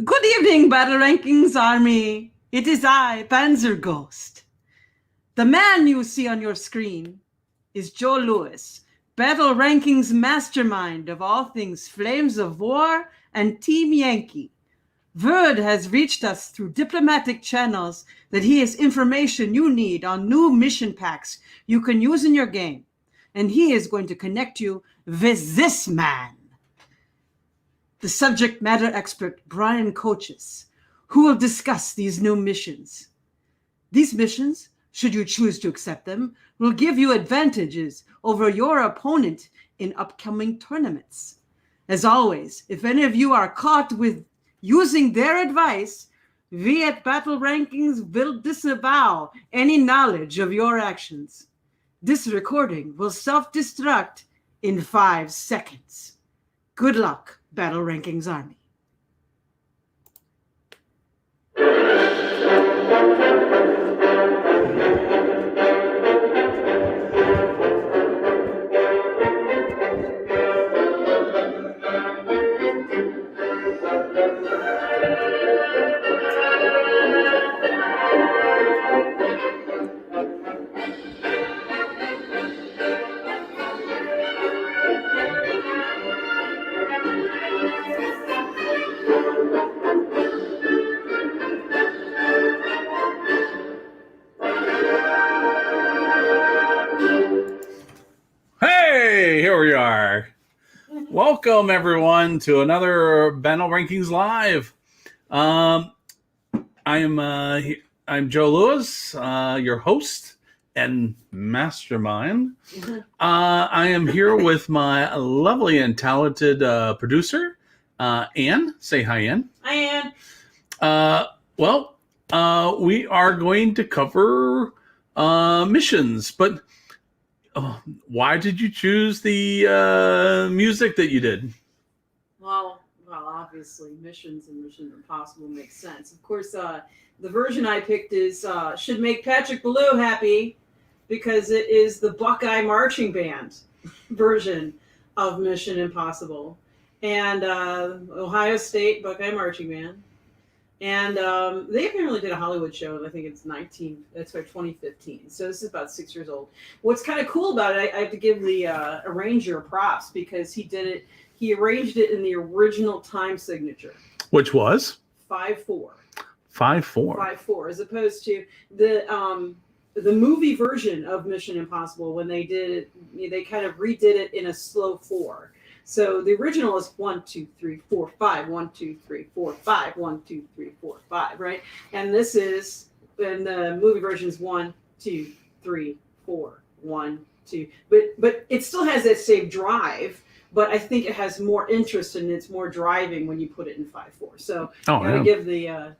Good evening, Battle Rankings Army. It is I, Panzer Ghost. The man you see on your screen is Joe Lewis, Battle Rankings mastermind of all things Flames of War and Team Yankee. Word has reached us through diplomatic channels that he has information you need on new mission packs you can use in your game. And he is going to connect you with this man, the subject matter expert Brian Coaches, who will discuss these new missions. These missions, should you choose to accept them, will give you advantages over your opponent in upcoming tournaments. As always, if any of you are caught with using their advice, we at Battle Rankings will disavow any knowledge of your actions. This recording will self-destruct in 5 seconds. Good luck, Battle Rankings Army. Hey, here we are. Welcome everyone to another Battle Rankings Live. I'm Joe Lewis, your host and mastermind. I am here with my lovely and talented producer, Ann. Say hi, Ann. Hi, Ann. We are going to cover missions, but why did you choose the music that you did? Well, obviously, missions and Mission Impossible makes sense. Of course, the version I picked is should make Patrick Ballou happy because it is the Buckeye Marching Band version of Mission Impossible. And Ohio State Buckeye Marching Band. And they apparently did a Hollywood show, and I think it's 2015. So this is about 6 years old. What's kind of cool about it, I have to give the arranger props because he arranged it in the original time signature. Which was? 5/4. 5/4. 5/4, as opposed to the movie version of Mission Impossible when they did it, they kind of redid it in a slow 4. So the original is 1, 2, 3, 4, 5, 1, 2, 3, 4, 5, 1, 2, 3, 4, 5, right? And this is, in the movie version is 1, 2, 3, 4, 1, 2. But it still has that same drive, but I think it has more interest and it's more driving when you put it in 5/4. So you gotta give the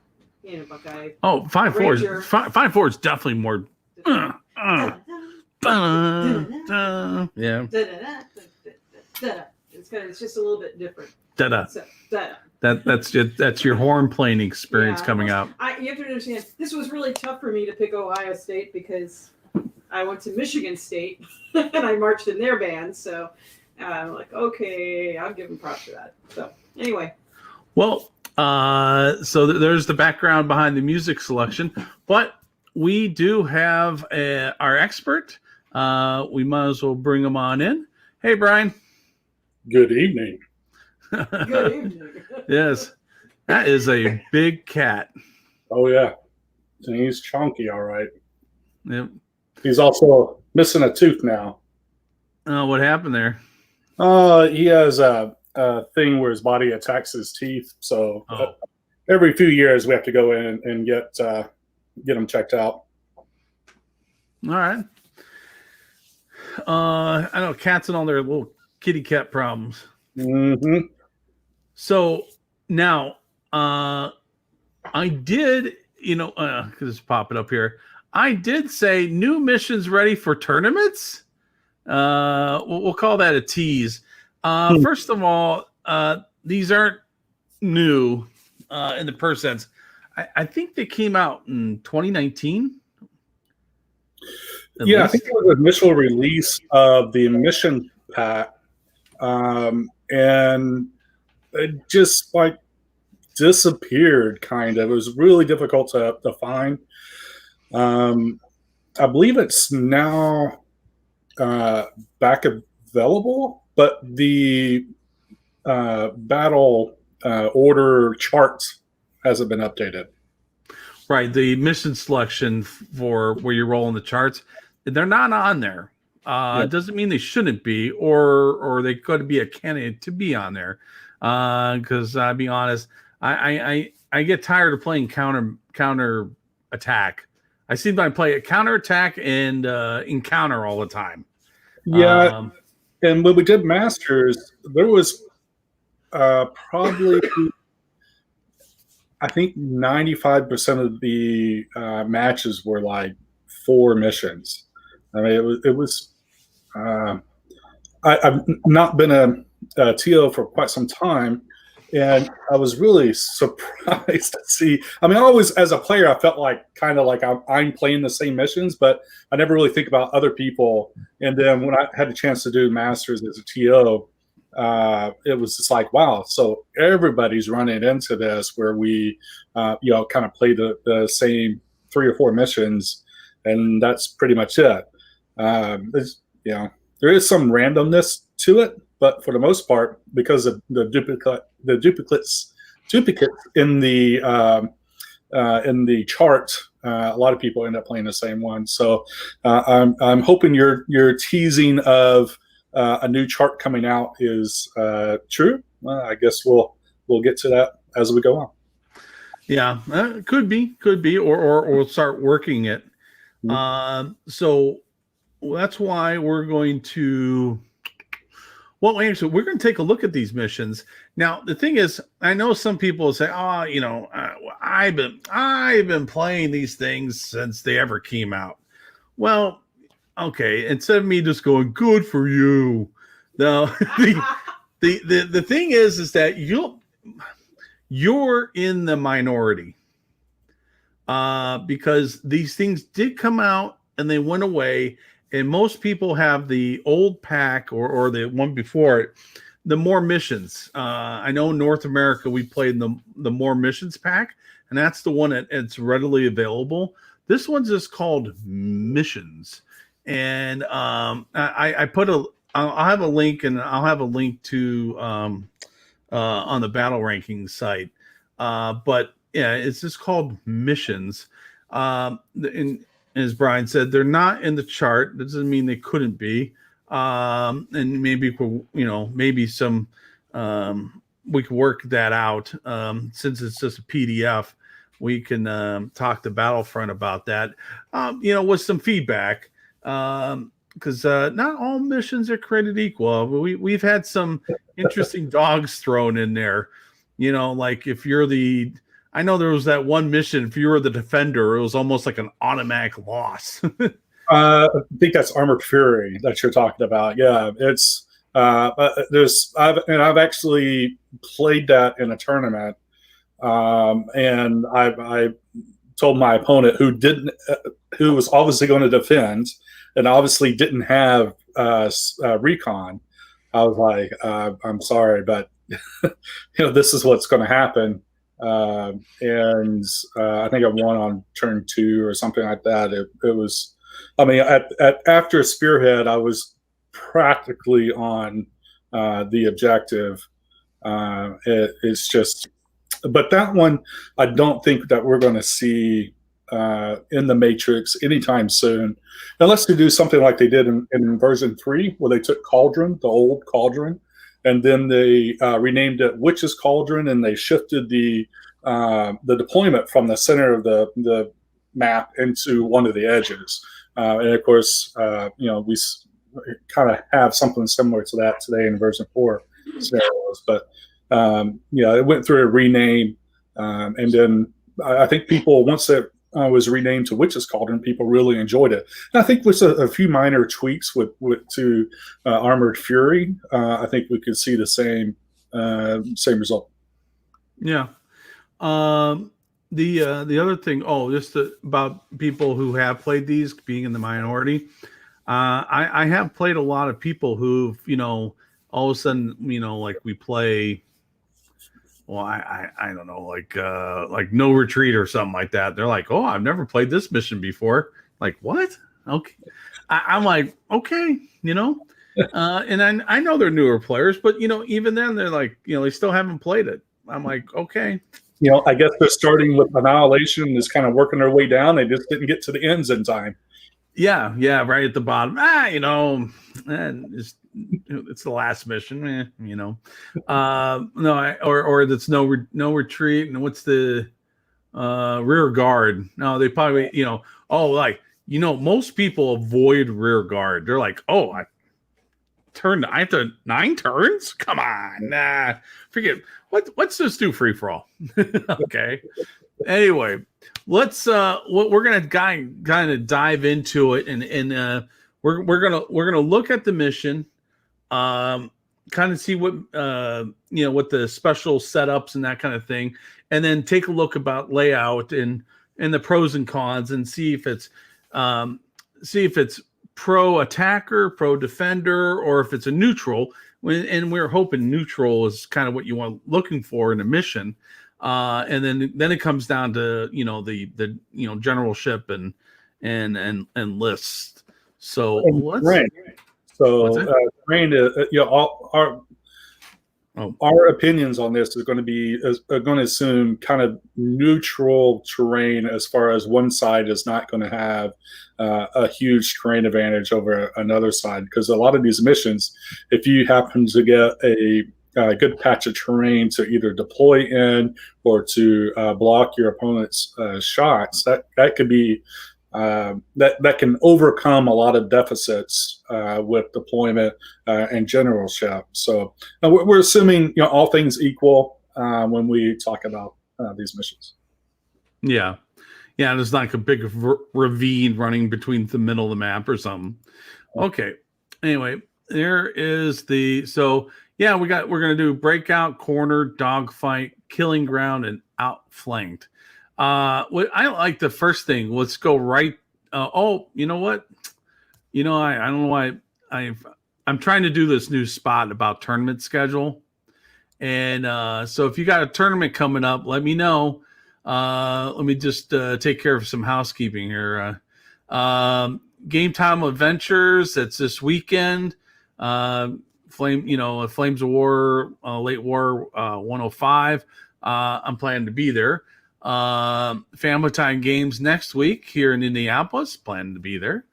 Buckeye. Oh, 5/4 is definitely more. Yeah. It's just a little bit different. So, that's your horn playing experience coming out. You have to understand, this was really tough for me to pick Ohio State because I went to Michigan State and I marched in their band. So I'm like, okay, I'll give them props for that. So anyway. Well, so there's the background behind the music selection, but we do have our expert. We might as well bring him on in. Hey, Brian. Good evening. Good evening. Yes, that is a big cat. Oh, yeah. He's chunky, all right. Yep. He's also missing a tooth now. What happened there? He has a thing where his body attacks his teeth. So every few years we have to go in and get him checked out. All right. I know cats and all their little kitty cat problems. Mm-hmm. So now I did, because it's popping up here, I did say new missions ready for tournaments. We'll call that a tease. First of all, these aren't new in the first sense. I think they came out in 2019. Yeah, I think it was the initial release of the mission pack. And it just like disappeared, kind of. It was really difficult to find. I believe it's now back available, but the battle order chart hasn't been updated. Right, the mission selection for where you're rolling the charts, they're not on there. It doesn't mean they shouldn't be, or they could be a candidate to be on there. Because I'll be honest, I get tired of playing counter attack. I seem to play a counter attack and encounter all the time. Yeah, and when we did Masters, there was probably, I think 95% of the matches were like 4 missions. I mean, it was. I've not been a TO for quite some time, and I was really surprised to see. I mean, always as a player, I felt like kind of like I'm playing the same missions, but I never really think about other people. And then when I had the chance to do Masters as a TO, it was just like, wow, so everybody's running into this where we, kind of play the same 3 or 4 missions, and that's pretty much it. There is some randomness to it, but for the most part, because of the duplicates in the chart, a lot of people end up playing the same one. So I'm hoping your teasing of a new chart coming out is true. I guess we'll get to that as we go on. Yeah, could be, or we'll start working it. So that's why we're going to. Well, actually, we're going to take a look at these missions. Now, the thing is, I know some people say, I've been playing these things since they ever came out. Well, okay, instead of me just going, good for you. No, the thing is that you're in the minority. Because these things did come out and they went away, and most people have the old pack or the one before it, the more missions. I know in North America we played the more missions pack, and that's the one it's readily available. This one's just called missions, and I'll have a link, and I'll have a link to on the battle ranking site, but yeah, it's just called missions. And as Brian said, they're not in the chart. That doesn't mean they couldn't be. And maybe maybe some we can work that out. Since it's just a PDF, we can talk to Battlefront about that. With some feedback. Because not all missions are created equal. We've had some interesting dogs thrown in there. Like if you're I know there was that one mission, if you were the defender, it was almost like an automatic loss. I think that's Armored Fury that you're talking about. Yeah, it's I've actually played that in a tournament, and I told my opponent who was obviously going to defend, and obviously didn't have recon. I was like, I'm sorry, but this is what's going to happen. And I think I won on turn 2 or something like that. It was, I mean, after Spearhead, I was practically on the objective. It's just, but that one, I don't think that we're going to see in the Matrix anytime soon, unless they do something like they did in version 3, where they took Cauldron, the old Cauldron, and then they renamed it Witch's Cauldron, and they shifted the deployment from the center of the map into one of the edges. And of course, we kind of have something similar to that today in version 4 scenarios. But it went through a rename, and then I think people, once it was renamed to Witch's Cauldron, people really enjoyed it. And I think with a few minor tweaks to Armored Fury, I think we could see the same result. Yeah. The other thing, about people who have played these being in the minority. I have played a lot of people who've, all of a sudden, like we play well, I don't know, like No Retreat or something like that. They're like, oh, I've never played this mission before. Like, what? Okay. I'm like, okay, and I know they're newer players, but even then they're like, they still haven't played it. I'm like, okay. I guess they're starting with Annihilation and is kind of working their way down. They just didn't get to the ends in time. Yeah, right at the bottom. And it's the last mission. No, or that's no retreat. And what's the rear guard? No, they probably most people avoid rear guard. They're like, oh, I have to 9 turns. Come on, nah, forget. Let's just do free for all. Okay. Anyway, let's we're gonna kind of dive into it, and we're gonna look at the mission, kind of see what what the special setups and that kind of thing, and then take a look about layout and the pros and cons, and see if it's pro attacker, pro defender, or if it's a neutral. And we're hoping neutral is kind of what you want looking for in a mission. And then it comes down to the generalship and lists. So terrain. Terrain. Our opinions on this are going to assume kind of neutral terrain, as far as one side is not going to have a huge terrain advantage over another side, because a lot of these missions, if you happen to get a good patch of terrain to either deploy in or to block your opponent's shots, that could be that can overcome a lot of deficits with deployment and generalship. So we're assuming all things equal when we talk about these missions. Yeah, there's like a big ravine running between the middle of the map or something. Okay. Anyway, there is we're gonna do breakout, corner, dogfight, killing ground, and outflanked. What I like the first thing. Let's go right. You know what? I don't know why I'm trying to do this new spot about tournament schedule, and so if you got a tournament coming up, let me know. Let me just take care of some housekeeping here. Game Time Adventures. That's this weekend. Flames of War, Late War 105. I'm planning to be there. Family Time Games next week here in Indianapolis. Planning to be there.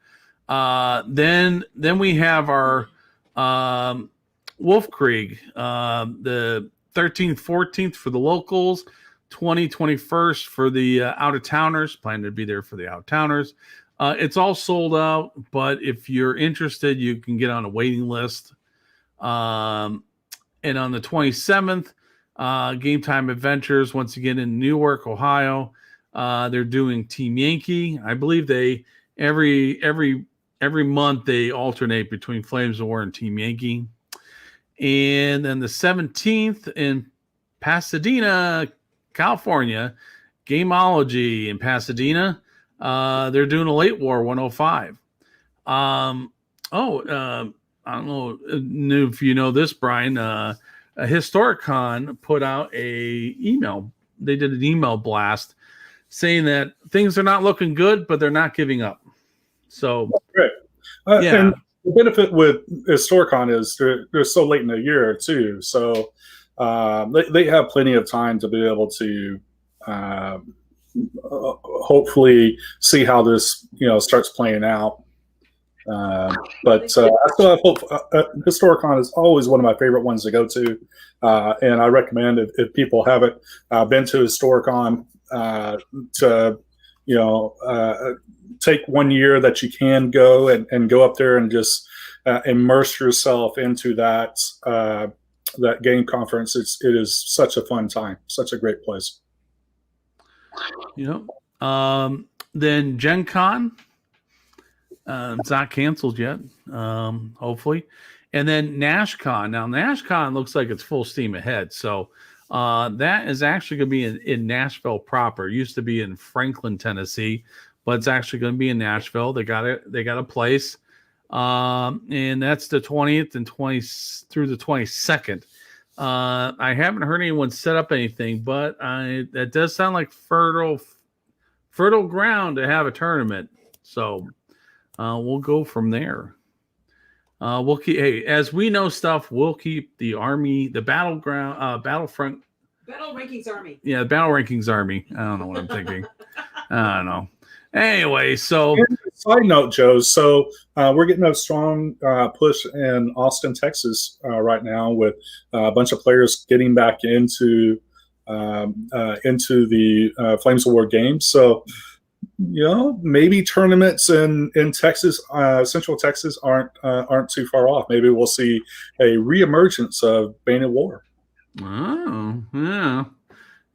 Then we have our Wolf Creek, the 13th, 14th for the locals, 21st for the out-of-towners. Planning to be there for the out-of-towners. It's all sold out, but if you're interested, you can get on a waiting list. And on the 27th, Game Time Adventures, once again in Newark, Ohio. They're doing Team Yankee. I believe they every month they alternate between Flames of War and Team Yankee. And then the 17th in Pasadena, California, Gameology in Pasadena. They're doing a Late War 105. I don't know if you know this, Brian. Historicon put out a email. They did an email blast saying that things are not looking good, but they're not giving up. So, great. And the benefit with Historicon is they're so late in the year too. So they have plenty of time to be able to hopefully see how this starts playing out. But I still have hope. Historicon is always one of my favorite ones to go to, and I recommend if people haven't been to Historicon to take 1 year that you can go and go up there and just immerse yourself into that game conference. It is such a fun time, such a great place. Then Gen Con. It's not canceled yet, hopefully. And then NashCon. Now, NashCon looks like it's full steam ahead. So that is actually going to be in Nashville proper. It used to be in Franklin, Tennessee, but it's actually going to be in Nashville. They got a place. And that's the 20th and 20 through the 22nd. I haven't heard anyone set up anything, but that does sound like fertile ground to have a tournament. So we'll go from there. We'll keep. Hey, as we know stuff, we'll keep the army, the battlefront. Battle Rankings Army. Yeah, the Battle Rankings Army. I don't know what I'm thinking. I don't know. Anyway, so side note, Joe. So we're getting a strong push in Austin, Texas, right now, with a bunch of players getting back into the Flames of War games. So maybe tournaments in Texas, Central Texas, aren't too far off. Maybe we'll see a reemergence of Bane of War. Oh,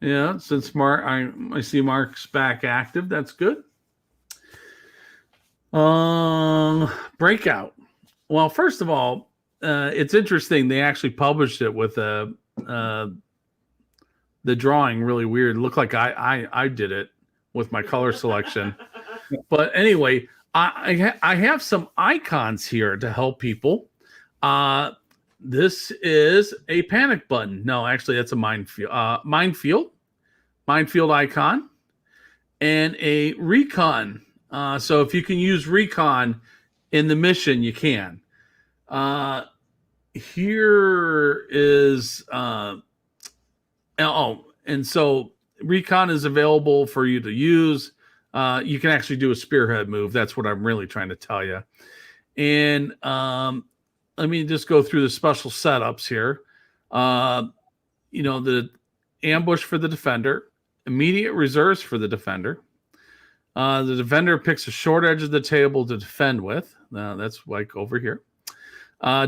yeah. Since Mark, I see Mark's back active. That's good. Breakout. Well, first of all, it's interesting. They actually published it with the drawing really weird. It looked like I did it with my color selection. But anyway, I have some icons here to help people. This is a panic button. No, actually, that's a minefield icon, and a recon. So if you can use recon in the mission, you can. Here is and so recon is available for you to use. You can actually do a spearhead move. That's what I'm really trying to tell you. And let me just go through the special setups here. The ambush for the defender, immediate reserves for the defender. The defender picks a short edge of the table to defend with. That's like over here.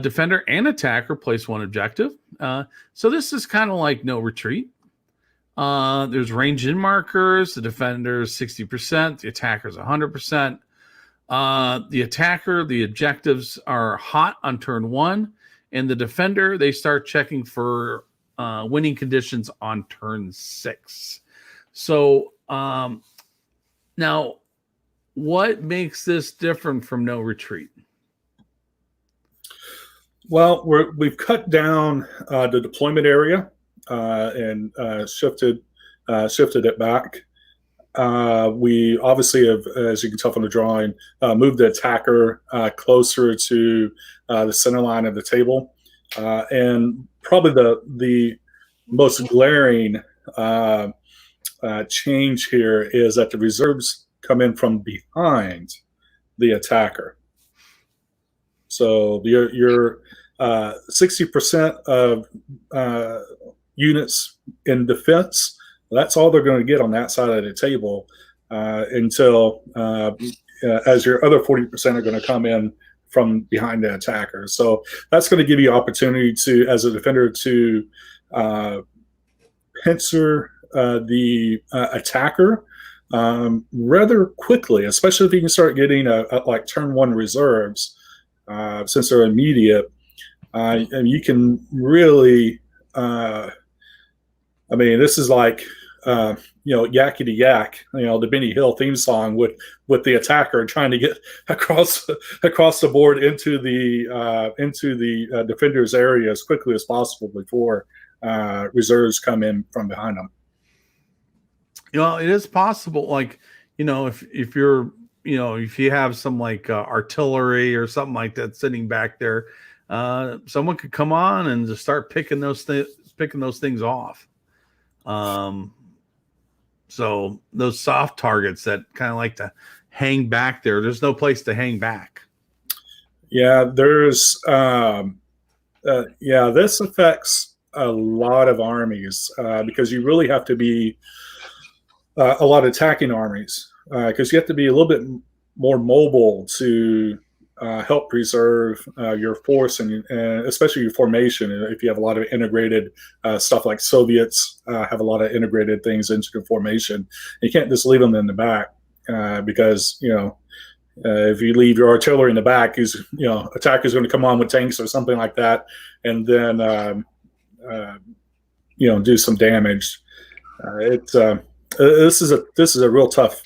Defender and attacker place one objective. So this is kind of like no retreat. There's range in markers. The defender's 60%. The attacker's 100%. The attacker, the objectives are hot on turn 1. And the defender, they start checking for winning conditions on turn 6. So now, what makes this different from no retreat? Well, we've cut down the deployment area and shifted it back. We obviously have, as you can tell from the drawing, moved the attacker closer to the center line of the table. And probably the most glaring change here is that the reserves come in from behind the attacker. So your 60% of units in defense, that's all they're going to get on that side of the table until as your other 40% are going to come in from behind the attacker. So that's going to give you opportunity to, as a defender, to pincer the attacker rather quickly, especially if you can start getting like turn 1 reserves, since they're immediate. And you can really, this is like, yakety yak, the Benny Hill theme song with the attacker trying to get across the board into the defender's area as quickly as possible before reserves come in from behind them. It is possible. Like, if you're, if you have some like artillery or something like that sitting back there, someone could come on and just start picking those things off. So those soft targets that kind of like to hang back there's no place to hang back. Yeah, there's this affects a lot of armies because you really have to be a lot of attacking armies because you have to be a little bit more mobile to help preserve your force and especially your formation. If you have a lot of integrated stuff like Soviets have a lot of integrated things into the formation, you can't just leave them in the back because if you leave your artillery in the back, attackers going to come on with tanks or something like that, and then do some damage. This is a real tough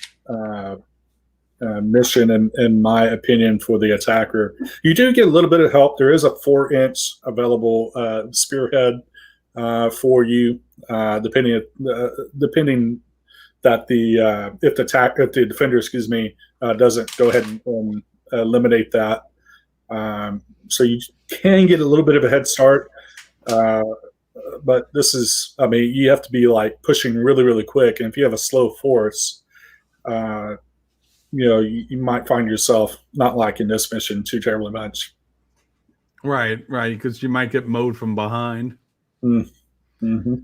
mission, in my opinion, for the attacker. You do get a little bit of help. There is a 4-inch available spearhead for you, depending that if the defender, doesn't go ahead and eliminate that. So you can get a little bit of a head start. But this is, you have to be like pushing really, really quick. And if you have a slow force, you might find yourself not liking this mission too terribly much. Right. Because you might get mowed from behind. Mm-hmm.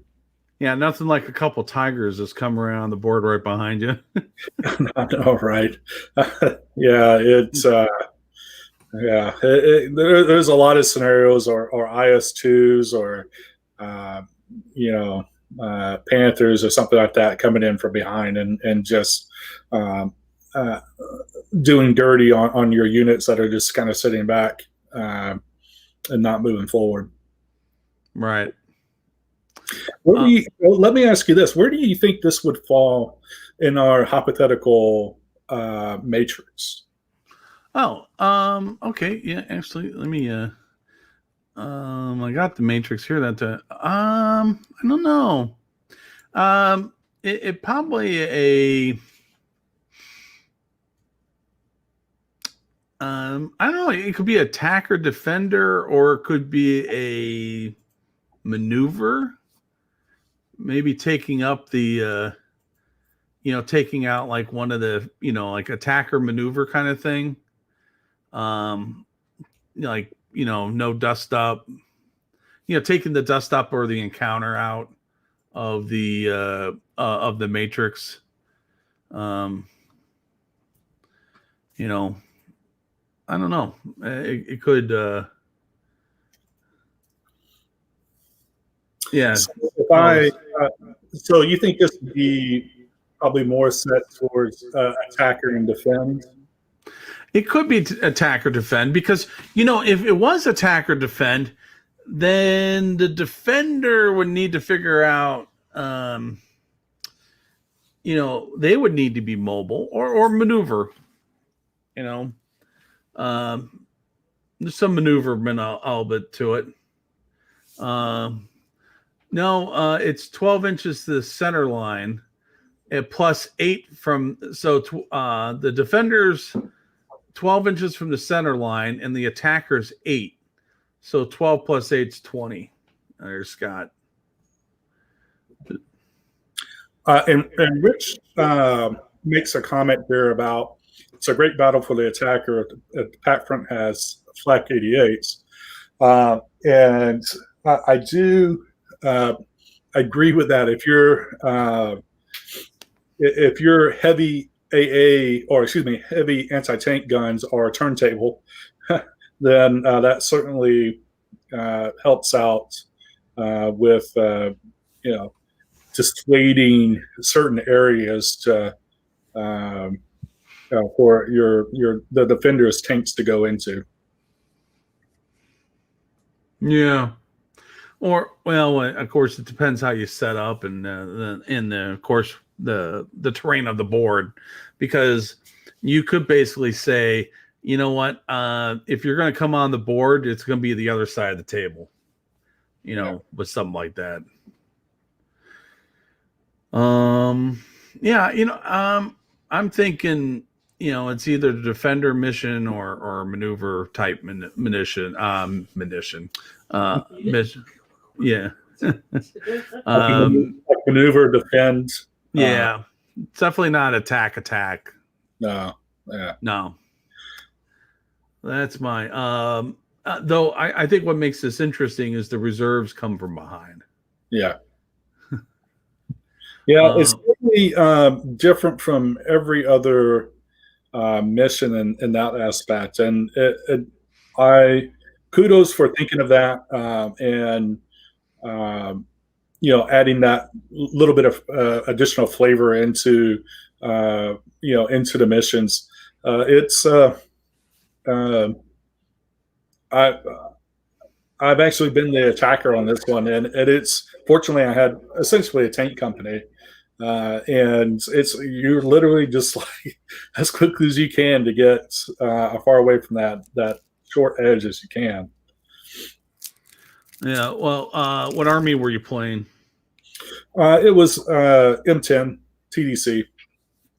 Yeah, nothing like a couple tigers that's come around the board right behind you. I know, right? Yeah, it's there's a lot of scenarios, or IS2s, or Panthers or something like that coming in from behind and just doing dirty on your units that are just kind of sitting back and not moving forward. Right. Let me ask you this: where do you think this would fall in our hypothetical matrix? Okay. Yeah, actually, let me. I got the matrix here. I don't know. It probably I don't know. It could be attacker, defender, or it could be a maneuver. Maybe taking up the, taking out like one of the, like attacker maneuver kind of thing. No dust up. Taking the dust up or the encounter out of the matrix. I don't know. It could. Yeah. So you think this would be probably more set towards attacker and defend? It could be attack or defend, because if it was attack or defend, then the defender would need to figure out. They would need to be mobile or maneuver. There's some maneuverment element to it. No, it's 12 inches to the center line, at +8 from. So the defender's 12 inches from the center line, and the attacker's 8. So 12 + 8 is 20. There's Scott. And Rich makes a comment here about it's a great battle for the attacker. The pack front has flak 88s, and I do agree with that. If you're heavy heavy anti-tank guns or a turntable, then that certainly helps out with dissuading certain areas to for the defender's tanks to go into. Yeah. Or, well, of course, it depends how you set up and of course, the terrain of the board, because you could basically say, you know what, if you're going to come on the board, it's going to be the other side of the table, with something like that. I'm thinking, it's either the defender mission or maneuver type mission. Yeah. Maneuver, defend. Yeah. It's definitely not attack. No. Yeah. No. That's my though I think what makes this interesting is the reserves come from behind. Yeah. Yeah, it's really different from every other mission in that aspect, and I kudos for thinking of that, and adding that little bit of additional flavor into into the missions. I've actually been the attacker on this one, and it's fortunately I had essentially a tank company, and you're literally just like as quickly as you can to get as far away from that short edge as you can. Yeah. Well, what army were you playing? It was M10 TDC.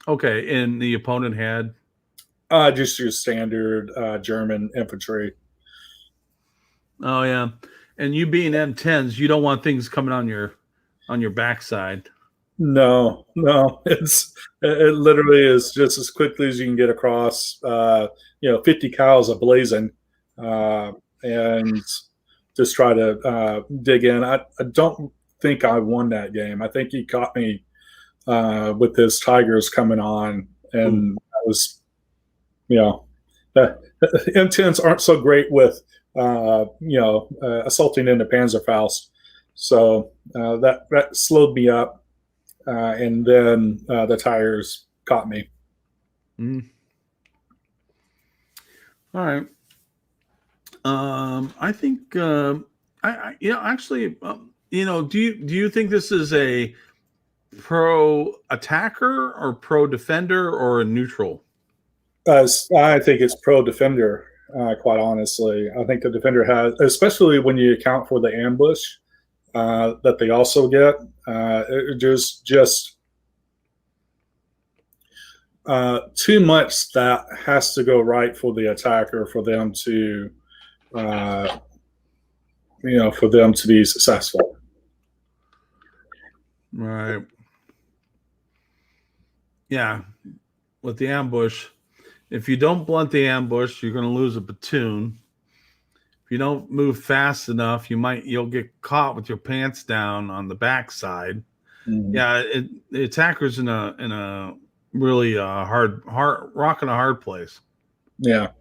Okay, and the opponent had. Just your standard German infantry. Oh yeah, and you being M10s, you don't want things coming on your backside. No, no, it literally is just as quickly as you can get across. 50 cows a blazing, and just try to dig in. I don't think I won that game. I think he caught me with his tigers coming on, and that was, the M10s aren't so great with assaulting into Panzerfaust, so that slowed me up, and then the tires caught me. Mm. All right. I think actually, do you think this is a pro attacker or pro defender or a neutral? I think it's pro defender. Quite honestly, I think the defender has, especially when you account for the ambush that they also get. There's just too much that has to go right for the attacker for them to, for them to be successful. Right. Yeah. With the ambush, if you don't blunt the ambush, you're going to lose a platoon. If you don't move fast enough, you'll get caught with your pants down on the backside. Mm-hmm. Yeah, the attacker's in a really hard rock in a hard place. Yeah,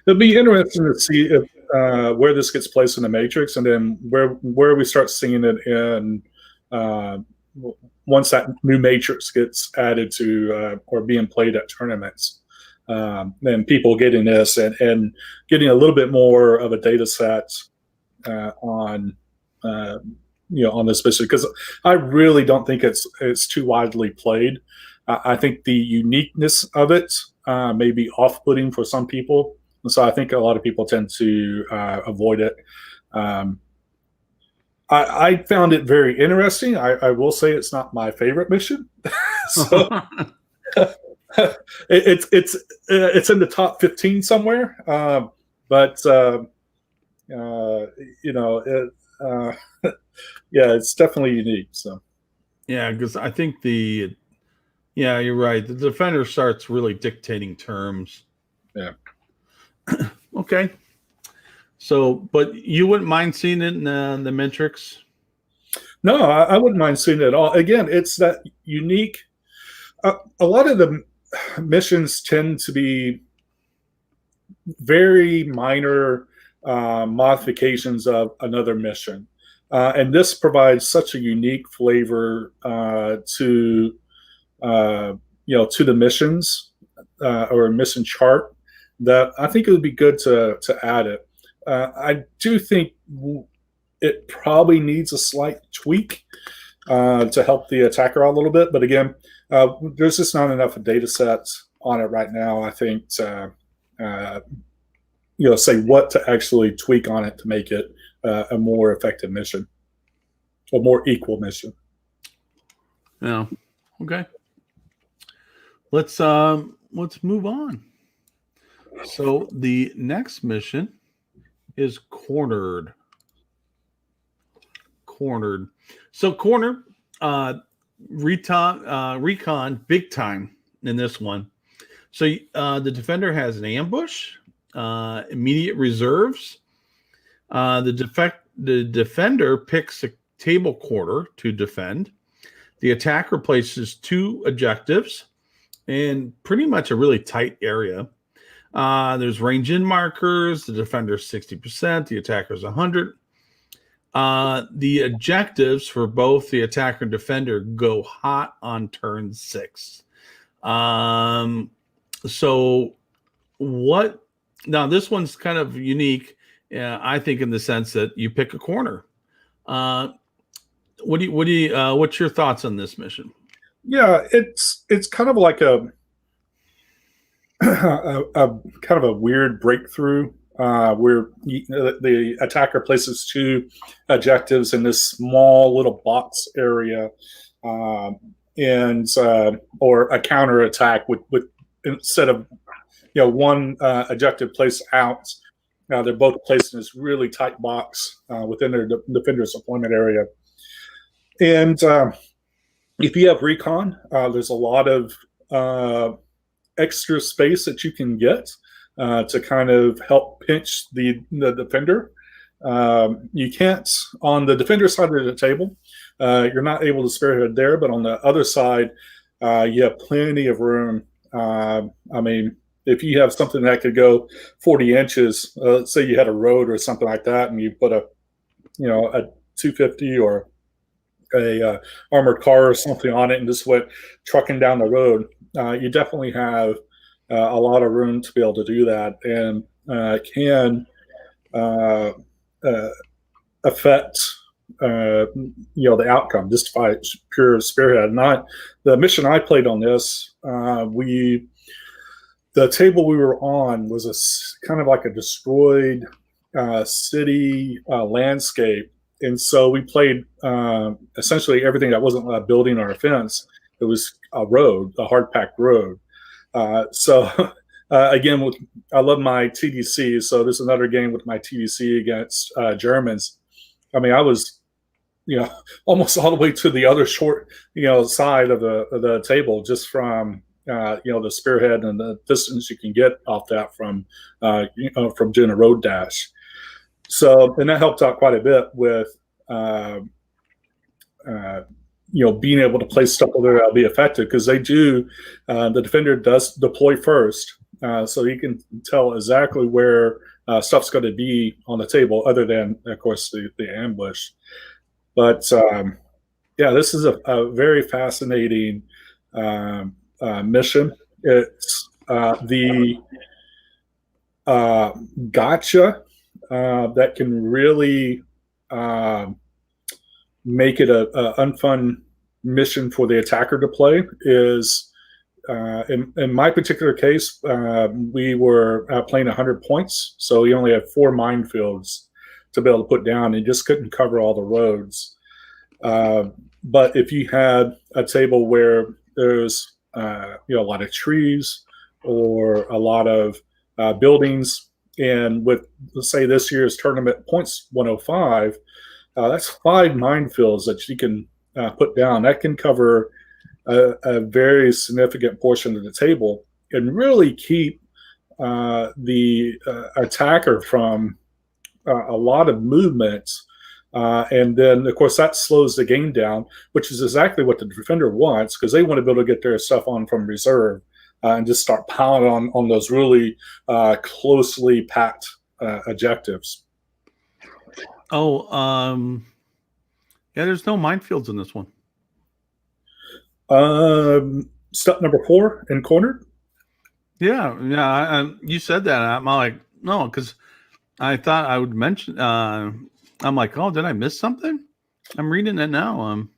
it'll be interesting to see if where this gets placed in the Matrix, and then where we start seeing it in once that new Matrix gets added to or being played at tournaments. And people getting this and getting a little bit more of a data set on this mission, because I really don't think it's too widely played. I think the uniqueness of it may be off-putting for some people, and so I think a lot of people tend to avoid it. I found it very interesting. I will say it's not my favorite mission. So it's in the top 15 somewhere, but it's definitely unique. So yeah, because I think you're right. The defender starts really dictating terms. Yeah. Okay. So, but you wouldn't mind seeing it in the Matrix? No, I wouldn't mind seeing it at all. Again, it's that unique. A lot of the missions tend to be very minor modifications of another mission, and this provides such a unique flavor to the missions or mission chart that I think it would be good to add it. I do think it probably needs a slight tweak to help the attacker out a little bit, but again, there's just not enough data sets on it right now, I think, to say what to actually tweak on it to make it a more effective mission, a more equal mission. Yeah. Okay. Let's move on. So the next mission is Cornered. So Cornered, recon big time in this one. So the defender has an ambush, immediate reserves. The defender picks a table quarter to defend. The attacker places 2 objectives in pretty much a really tight area. There's range in markers. The defender's 60%. The attacker's 100. The objectives for both the attacker and defender go hot on turn 6. So what? Now this one's kind of unique, I think, in the sense that you pick a corner. What's your thoughts on this mission? Yeah, it's kind of like a kind of a weird breakthrough where the attacker places 2 objectives in this small little box area, and or a counter attack with instead of one objective placed out. They're both placed in this really tight box within their defender's deployment area. And if you have recon, there's a lot of extra space that you can get to kind of help pinch the defender. You can't, on the defender side of the table, you're not able to spearhead there, but on the other side, you have plenty of room. I mean, if you have something that could go 40 inches, let's say you had a road or something like that, and you put a 250 or a armored car or something on it and just went trucking down the road, you definitely have a lot of room to be able to do that, and can affect the outcome just by pure spearhead. Not the mission I played on this. The table we were on was a kind of like a destroyed city landscape, and so we played essentially everything that wasn't a building or a fence. It was a road, a hard packed road. So again, I love my TDC. So this is another game with my TDC against Germans. I mean, I was, almost all the way to the other short, side of the table, just from the spearhead and the distance you can get off that from doing a road dash. So, and that helped out quite a bit with being able to place stuff over there that'll be effective, because they do. The defender does deploy first, so you can tell exactly where stuff's going to be on the table, other than, of course, the ambush. But this is a very fascinating mission. It's the gotcha that can really make it a unfun mission for the attacker to play is, in my particular case, we were playing 100 points, so we only had 4 minefields to be able to put down, and just couldn't cover all the roads. But if you had a table where there's a lot of trees or a lot of buildings, and with, let's say, this year's tournament points 105, that's 5 minefields that you can put down. That can cover a very significant portion of the table and really keep the attacker from a lot of movement. And then, of course, that slows the game down, which is exactly what the defender wants, because they want to be able to get their stuff on from reserve and just start piling on those really closely packed objectives. Oh, there's no minefields in this one. Step number 4 in cornered. Yeah. You said that. I'm like, no, because I thought I would mention. I'm like, oh, did I miss something? I'm reading it now.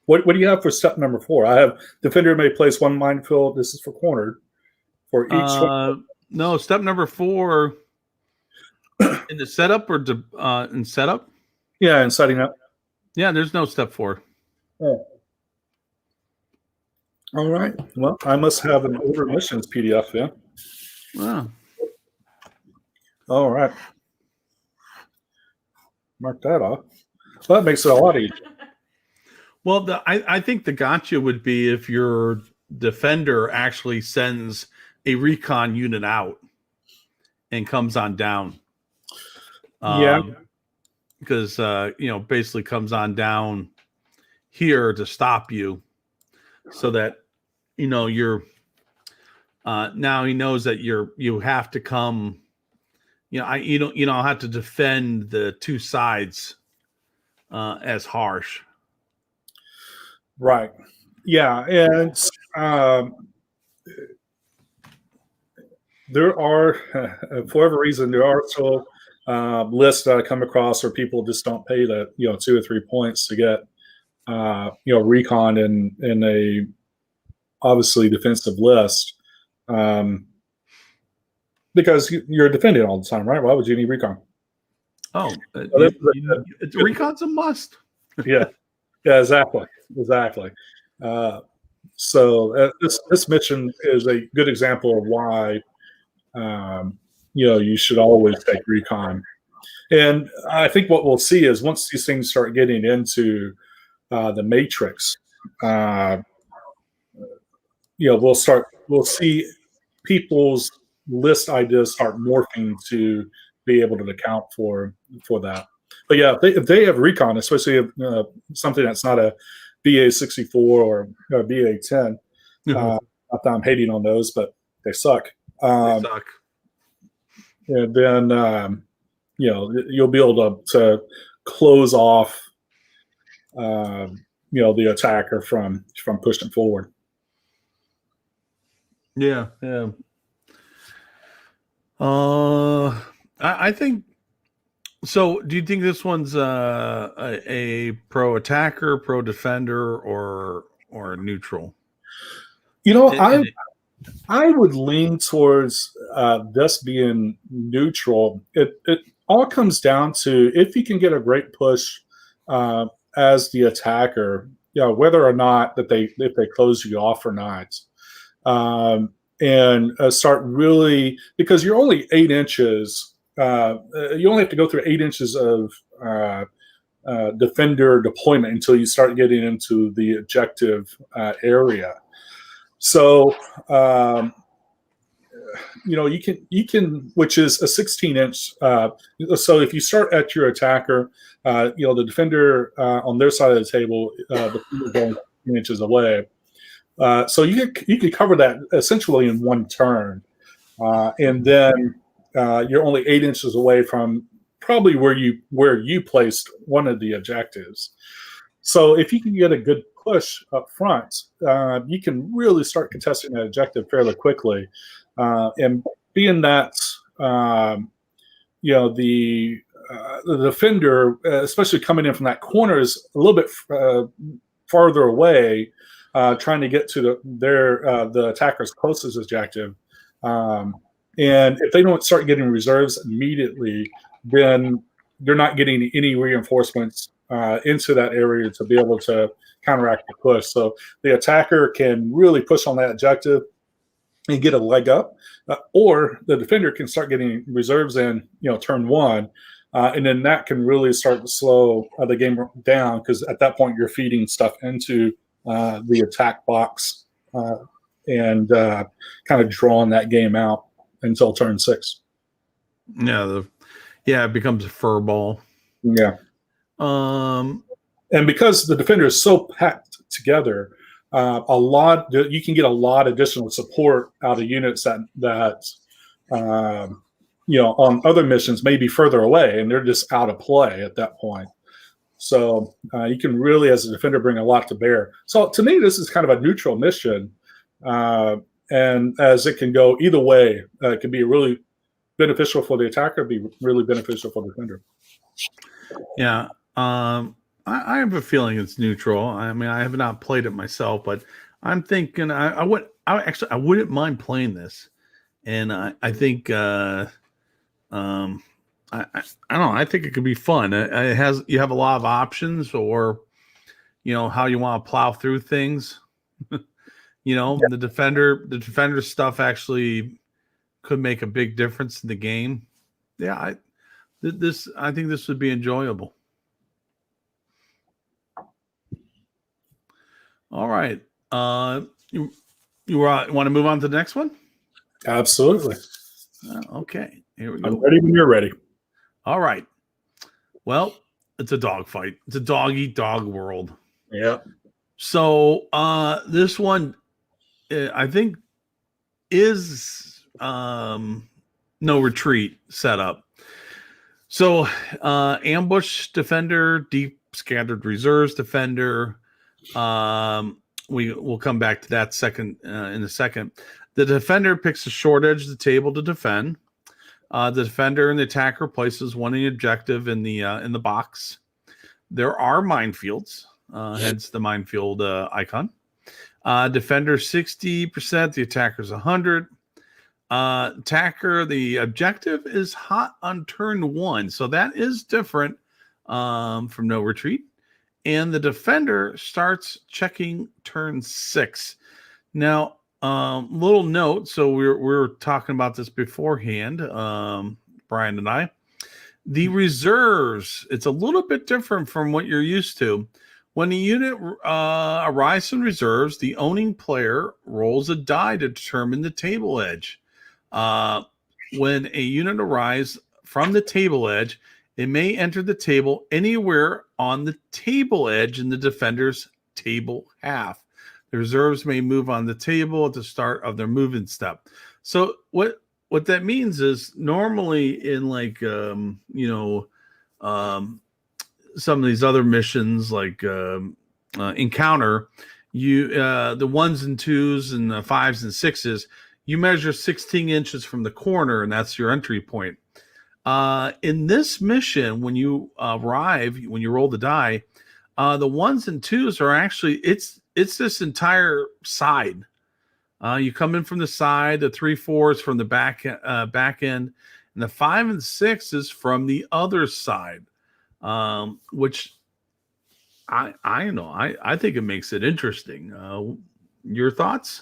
What do you have for step number 4? I have defender may place 1 minefield. This is for cornered. For each one. No, step number 4 in the setup or in setup? Yeah, in setting up. Yeah, there's no step 4. Oh. All right. Well, I must have an older missions PDF, yeah. Wow. All right. Mark that off. Well, that makes it a lot easier. Well, I think the gotcha would be if your defender actually sends a recon unit out and comes on down. Yeah. Because, basically comes on down here to stop you, so that, you're now he knows that you have to come. You don't have to defend the 2 sides as harsh. Right. Yeah, and there are, for whatever reason, there are still lists that I come across where people just don't pay the 2 or 3 points to get recon in a obviously defensive list. Because you're defending all the time, right? Why would you need recon? Oh, So recon's a must. yeah, exactly. So this mission is a good example of why you should always take recon. And I think what we'll see is once these things start getting into the matrix, we'll see people's list ideas start morphing to be able to account for that. But yeah, if they have recon, especially if something that's not a BA-64 or a BA-10, not that I'm hating on those, but they suck. They suck. And then you'll be able to close off the attacker from pushing forward. Yeah. I think so. Do you think this one's a pro attacker, pro defender, or neutral? I would lean towards this being neutral. It all comes down to if you can get a great push as the attacker, whether or not if they close you off or not. And start really, because you're only 8 inches, you only have to go through 8 inches of defender deployment until you start getting into the objective area. So, you can, which is a 16-inch. So if you start at your attacker, the defender on their side of the table, the defender going 16 inches away. So you can cover that essentially in one turn, and then you're only 8 inches away from probably where you placed one of the objectives. So if you can get a good push up front, you can really start contesting that objective fairly quickly. And being that the defender, especially coming in from that corner, is a little bit farther away. Trying to get to the attacker's closest objective, and if they don't start getting reserves immediately, then they're not getting any reinforcements into that area to be able to counteract the push. So the attacker can really push on that objective and get a leg up, or the defender can start getting reserves in, turn one, and then that can really start to slow the game down, because at that point you're feeding stuff into the attack box and kind of drawing that game out until turn 6. Yeah, it becomes a fur ball. Yeah. And because the defender is so packed together, you can get a lot of additional support out of units that on other missions may be further away and they're just out of play at that point. So you can really, as a defender, bring a lot to bear. So to me, this is kind of a neutral mission, and as it can go either way, it can be really beneficial for the attacker, be really beneficial for the defender. Yeah, I have a feeling it's neutral. I mean, I have not played it myself, but I'm thinking I wouldn't mind playing this, and I think. I don't know. I think it could be fun. You have a lot of options, or how you want to plow through things. The defender stuff actually could make a big difference in the game. Yeah, I think this would be enjoyable. All right. You want to move on to the next one? Absolutely. Okay. Here we go. I'm ready when you're ready. All right. Well, it's a dogfight. It's a dog-eat-dog world. Yeah. So this one, I think, is no retreat setup. So ambush defender, deep scattered reserves defender. We'll come back to that in a second. The defender picks a short edge of the table to defend. The defender and the attacker places one in the objective in the box. There are minefields, hence the minefield icon. Defender 60%, the attacker's 100. Attacker, the objective is hot on turn 1. So that is different from no retreat. And the defender starts checking turn 6. Now, little note. So we're talking about this beforehand, Brian and I. The reserves, it's a little bit different from what you're used to. When a unit arrives from reserves, the owning player rolls a die to determine the table edge. When a unit arrives from the table edge, it may enter the table anywhere on the table edge in the defender's table half. The reserves may move on the table at the start of their movement step. So what that means is normally in like some of these other missions like Encounter, you the 1s and 2s and the 5s and 6s, you measure 16 inches from the corner, and that's your entry point. In this mission, when you arrive, when you roll the die, the 1s and 2s are actually it's this entire side. You come in from the side, the 3/4 from the back end, and the 5 and 6 is from the other side, which I think it makes it interesting. Your thoughts?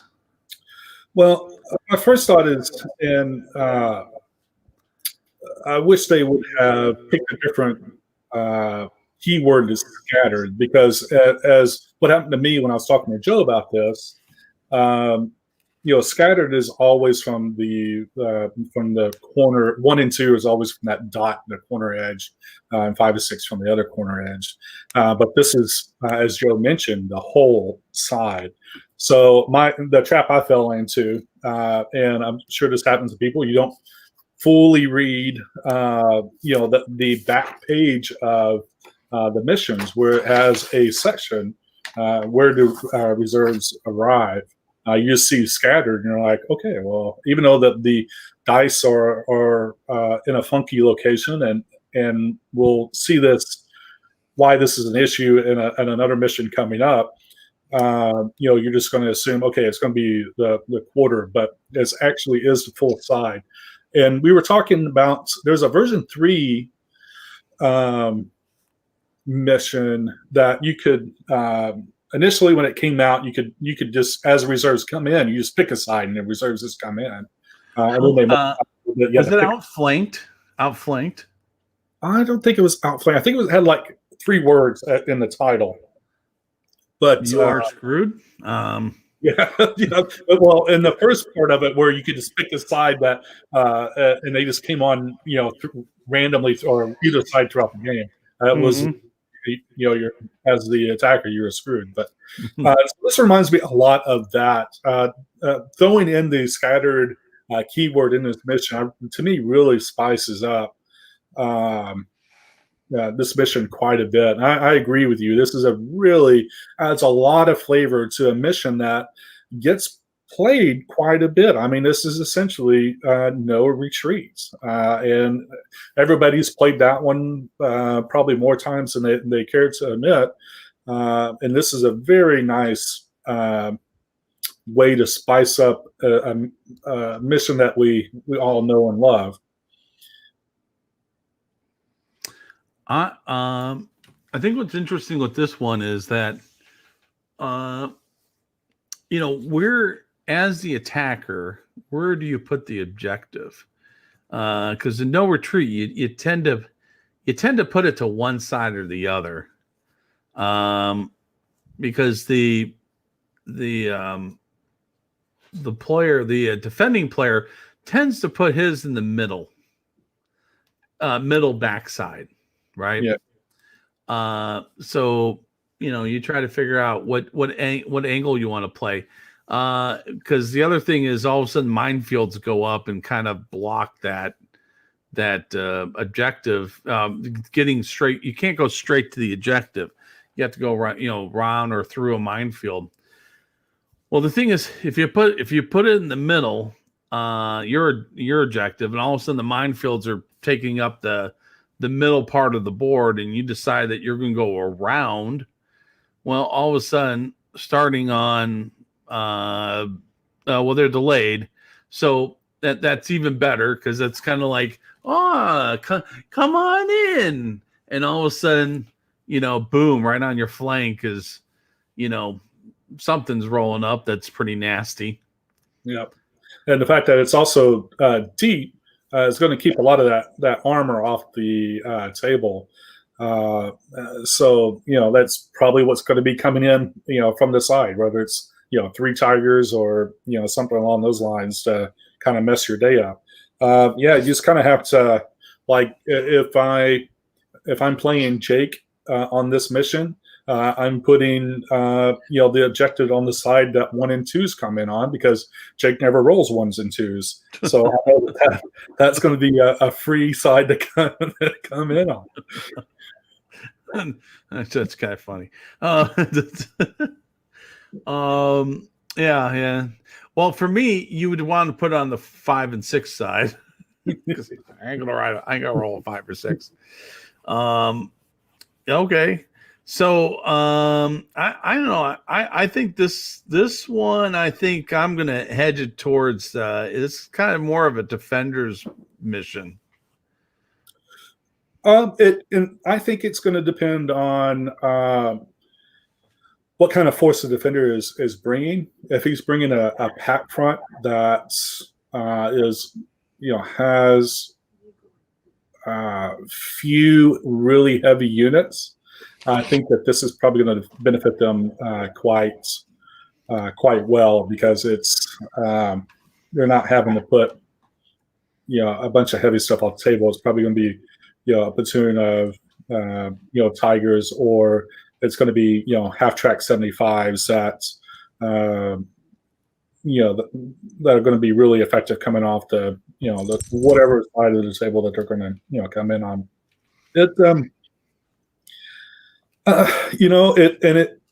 Well, my first thought is, and I wish they would have picked a different keyword to scattered, because as what happened to me when I was talking to Joe about this, scattered is always from the corner. 1 and 2 is always from that dot in the corner edge, and 5 to 6 from the other corner edge. But this is, as Joe mentioned, the whole side. So the trap I fell into, and I'm sure this happens to people, you don't fully read, the back page of the missions, where it has a section, where do reserves arrive. You just see scattered, and you're like, okay, well, even though the dice are in a funky location, and we'll see why this is an issue in another mission coming up. You're just going to assume, okay, it's going to be the quarter, but it actually is the full side. And we were talking about, there's a version 3 mission that you could, initially when it came out, you could just, as reserves come in, you just pick a side and the reserves just come in. And then is it outflanked? Outflanked? I don't think it was outflanked. I think it had like 3 words in the title. But you are screwed. Yeah, well, in the first part of it, where you could just pick a side that, and they just came on, randomly, or either side throughout the game. It was, you're, as the attacker, you were screwed. But so this reminds me a lot of that. Throwing in the scattered keyword in this mission, to me, really spices up this mission quite a bit. And I agree with you. This is adds a lot of flavor to a mission that gets played quite a bit. I mean, this is essentially no retreats, and everybody's played that one probably more times than they care to admit. And this is a very nice way to spice up a mission that we all know and love. I think what's interesting with this one is that, where, as the attacker, where do you put the objective? Because in no retreat, you tend to put it to one side or the other, because the defending player tends to put his in the middle backside. Right. Yeah. So you try to figure out what angle you want to play, because the other thing is, all of a sudden minefields go up and kind of block that objective. Getting straight, you can't go straight to the objective. You have to go round or through a minefield. Well, the thing is, if you put it in the middle, your objective, and all of a sudden the minefields are taking up the middle part of the board, and you decide that you're going to go around, well, all of a sudden, starting on, they're delayed. So that's even better because it's kind of like, oh, come on in, and all of a sudden, boom, right on your flank is, something's rolling up that's pretty nasty. Yep. And the fact that it's also deep is going to keep a lot of that armor off the table. So that's probably what's going to be coming in, from the side, whether it's 3 tigers or something along those lines to kind of mess your day up. You just kind of have to, like, if I'm playing Jake on this mission, I'm putting the objective on the side that 1 and 2s come in on, because Jake never rolls 1s and 2s, so I know that's going to be a free side to come in on. That's kind of funny. Yeah. Well, for me, you would want to put on the 5 and 6 side, because I ain't gonna roll a 5 or 6. Okay. So I don't know. I think this one, I think I'm gonna hedge it towards it's kind of more of a defender's mission. And I think it's going to depend on what kind of force the defender is bringing. If he's bringing a pack front that is has few really heavy units, I think that this is probably going to benefit them quite well, because it's they're not having to put a bunch of heavy stuff on the table. It's probably going to be a platoon of tigers, or it's going to be half track 75s that that are going to be really effective coming off the the whatever side of the table that they're going to come in on.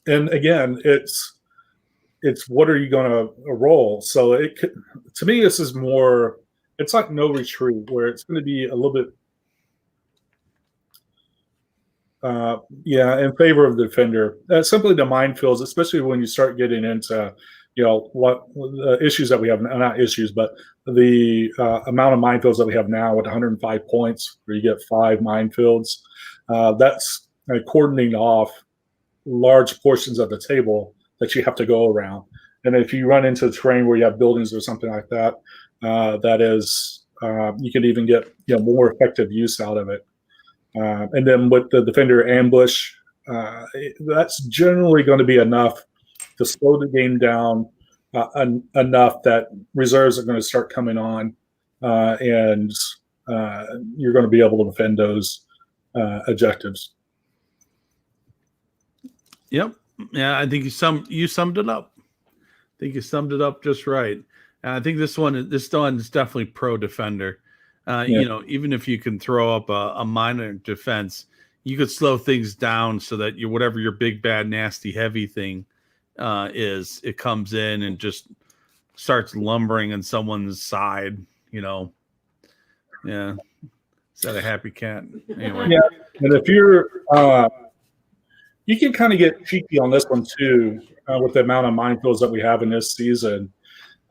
And again, it's what are you going to roll? So to me, this is more, it's like No Retreat, where it's going to be a little bit in favor of the defender. Simply the minefields, especially when you start getting into what issues that we have, not issues, but the amount of minefields that we have now with 105 points, where you get 5 minefields. That's cordoning off large portions of the table that you have to go around. And if you run into terrain where you have buildings or something like that, that is you can even get more effective use out of it. And then with the defender ambush, that's generally going to be enough to slow the game down enough that reserves are going to start coming on, and you're going to be able to defend those objectives. Yep. Yeah, I think you summed it up. I think you summed it up just right. And I think this one is definitely pro defender. Even if you can throw up a minor defense, you could slow things down so that whatever your big, bad, nasty, heavy thing is, it comes in and just starts lumbering on someone's side. Yeah. Is that a happy cat? Anyway. Yeah, and if you're you can kind of get cheeky on this one too, with the amount of minefields that we have in this season,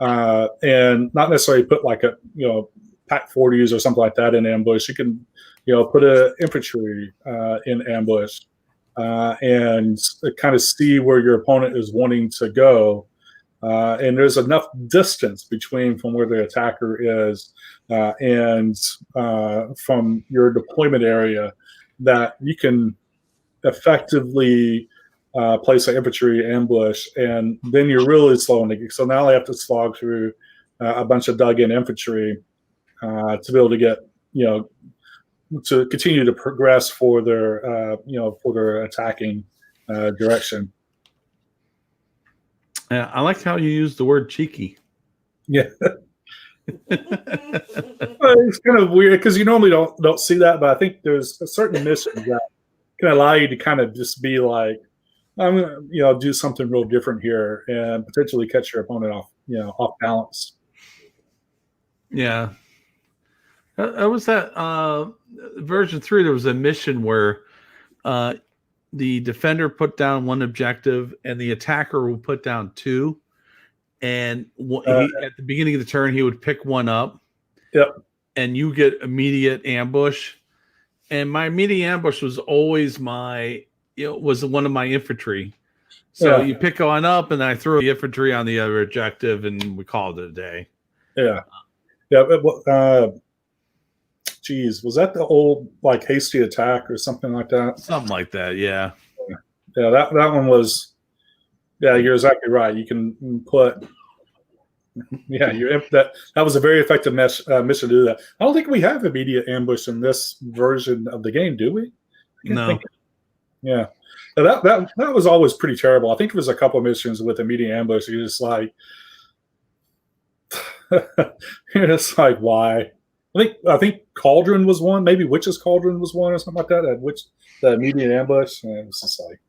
and not necessarily put like a pack 40s or something like that in ambush. You can put a infantry in ambush, and kind of see where your opponent is wanting to go, and there's enough distance between from where the attacker is and from your deployment area that you can effectively place an infantry ambush, and then you're really slowing it. So now I have to slog through a bunch of dug-in infantry to be able to get to continue to progress for their for their attacking direction. Yeah, I like how you use the word cheeky. Yeah. It's kind of weird because you normally don't see that, but I think there's a certain mission that can allow you to kind of just be like, I'm gonna do something real different here and potentially catch your opponent off balance. Yeah. That was that version 3. There was a mission where the defender put down 1 objective and the attacker will put down 2, and he, at the beginning of the turn, he would pick one up. Yep. And you get immediate ambush. And my immediate ambush was always was one of my infantry. So you pick one up, and I throw the infantry on the other objective, and we called it a day. Yeah. Geez, was that the old like hasty attack or something like that? Something like that, yeah. Yeah, that one was. Yeah, you're exactly right. You can put. Yeah, that was a very effective mission to do that. I don't think we have immediate ambush in this version of the game, do we? No. Yeah, that was always pretty terrible. I think it was a couple of missions with immediate ambush. You're just like, you're just like, why? I think Cauldron was one. Maybe Witch's Cauldron was one or something like that. The immediate ambush. And it was just like,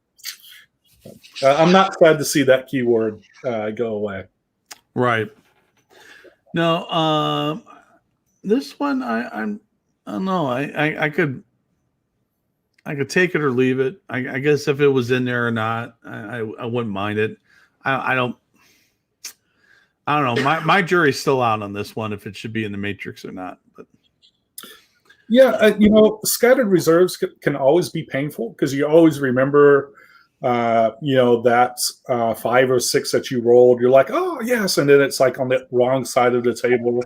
I'm not glad to see that keyword go away. Right. No, this one I don't know. I could take it or leave it. I guess if it was in there or not, I wouldn't mind it. I don't know. My jury's still out on this one if it should be in the Matrix or not. But yeah, scattered reserves can always be painful because you always remember. That 5 or 6 that you rolled, you're like, oh yes, and then it's like on the wrong side of the table,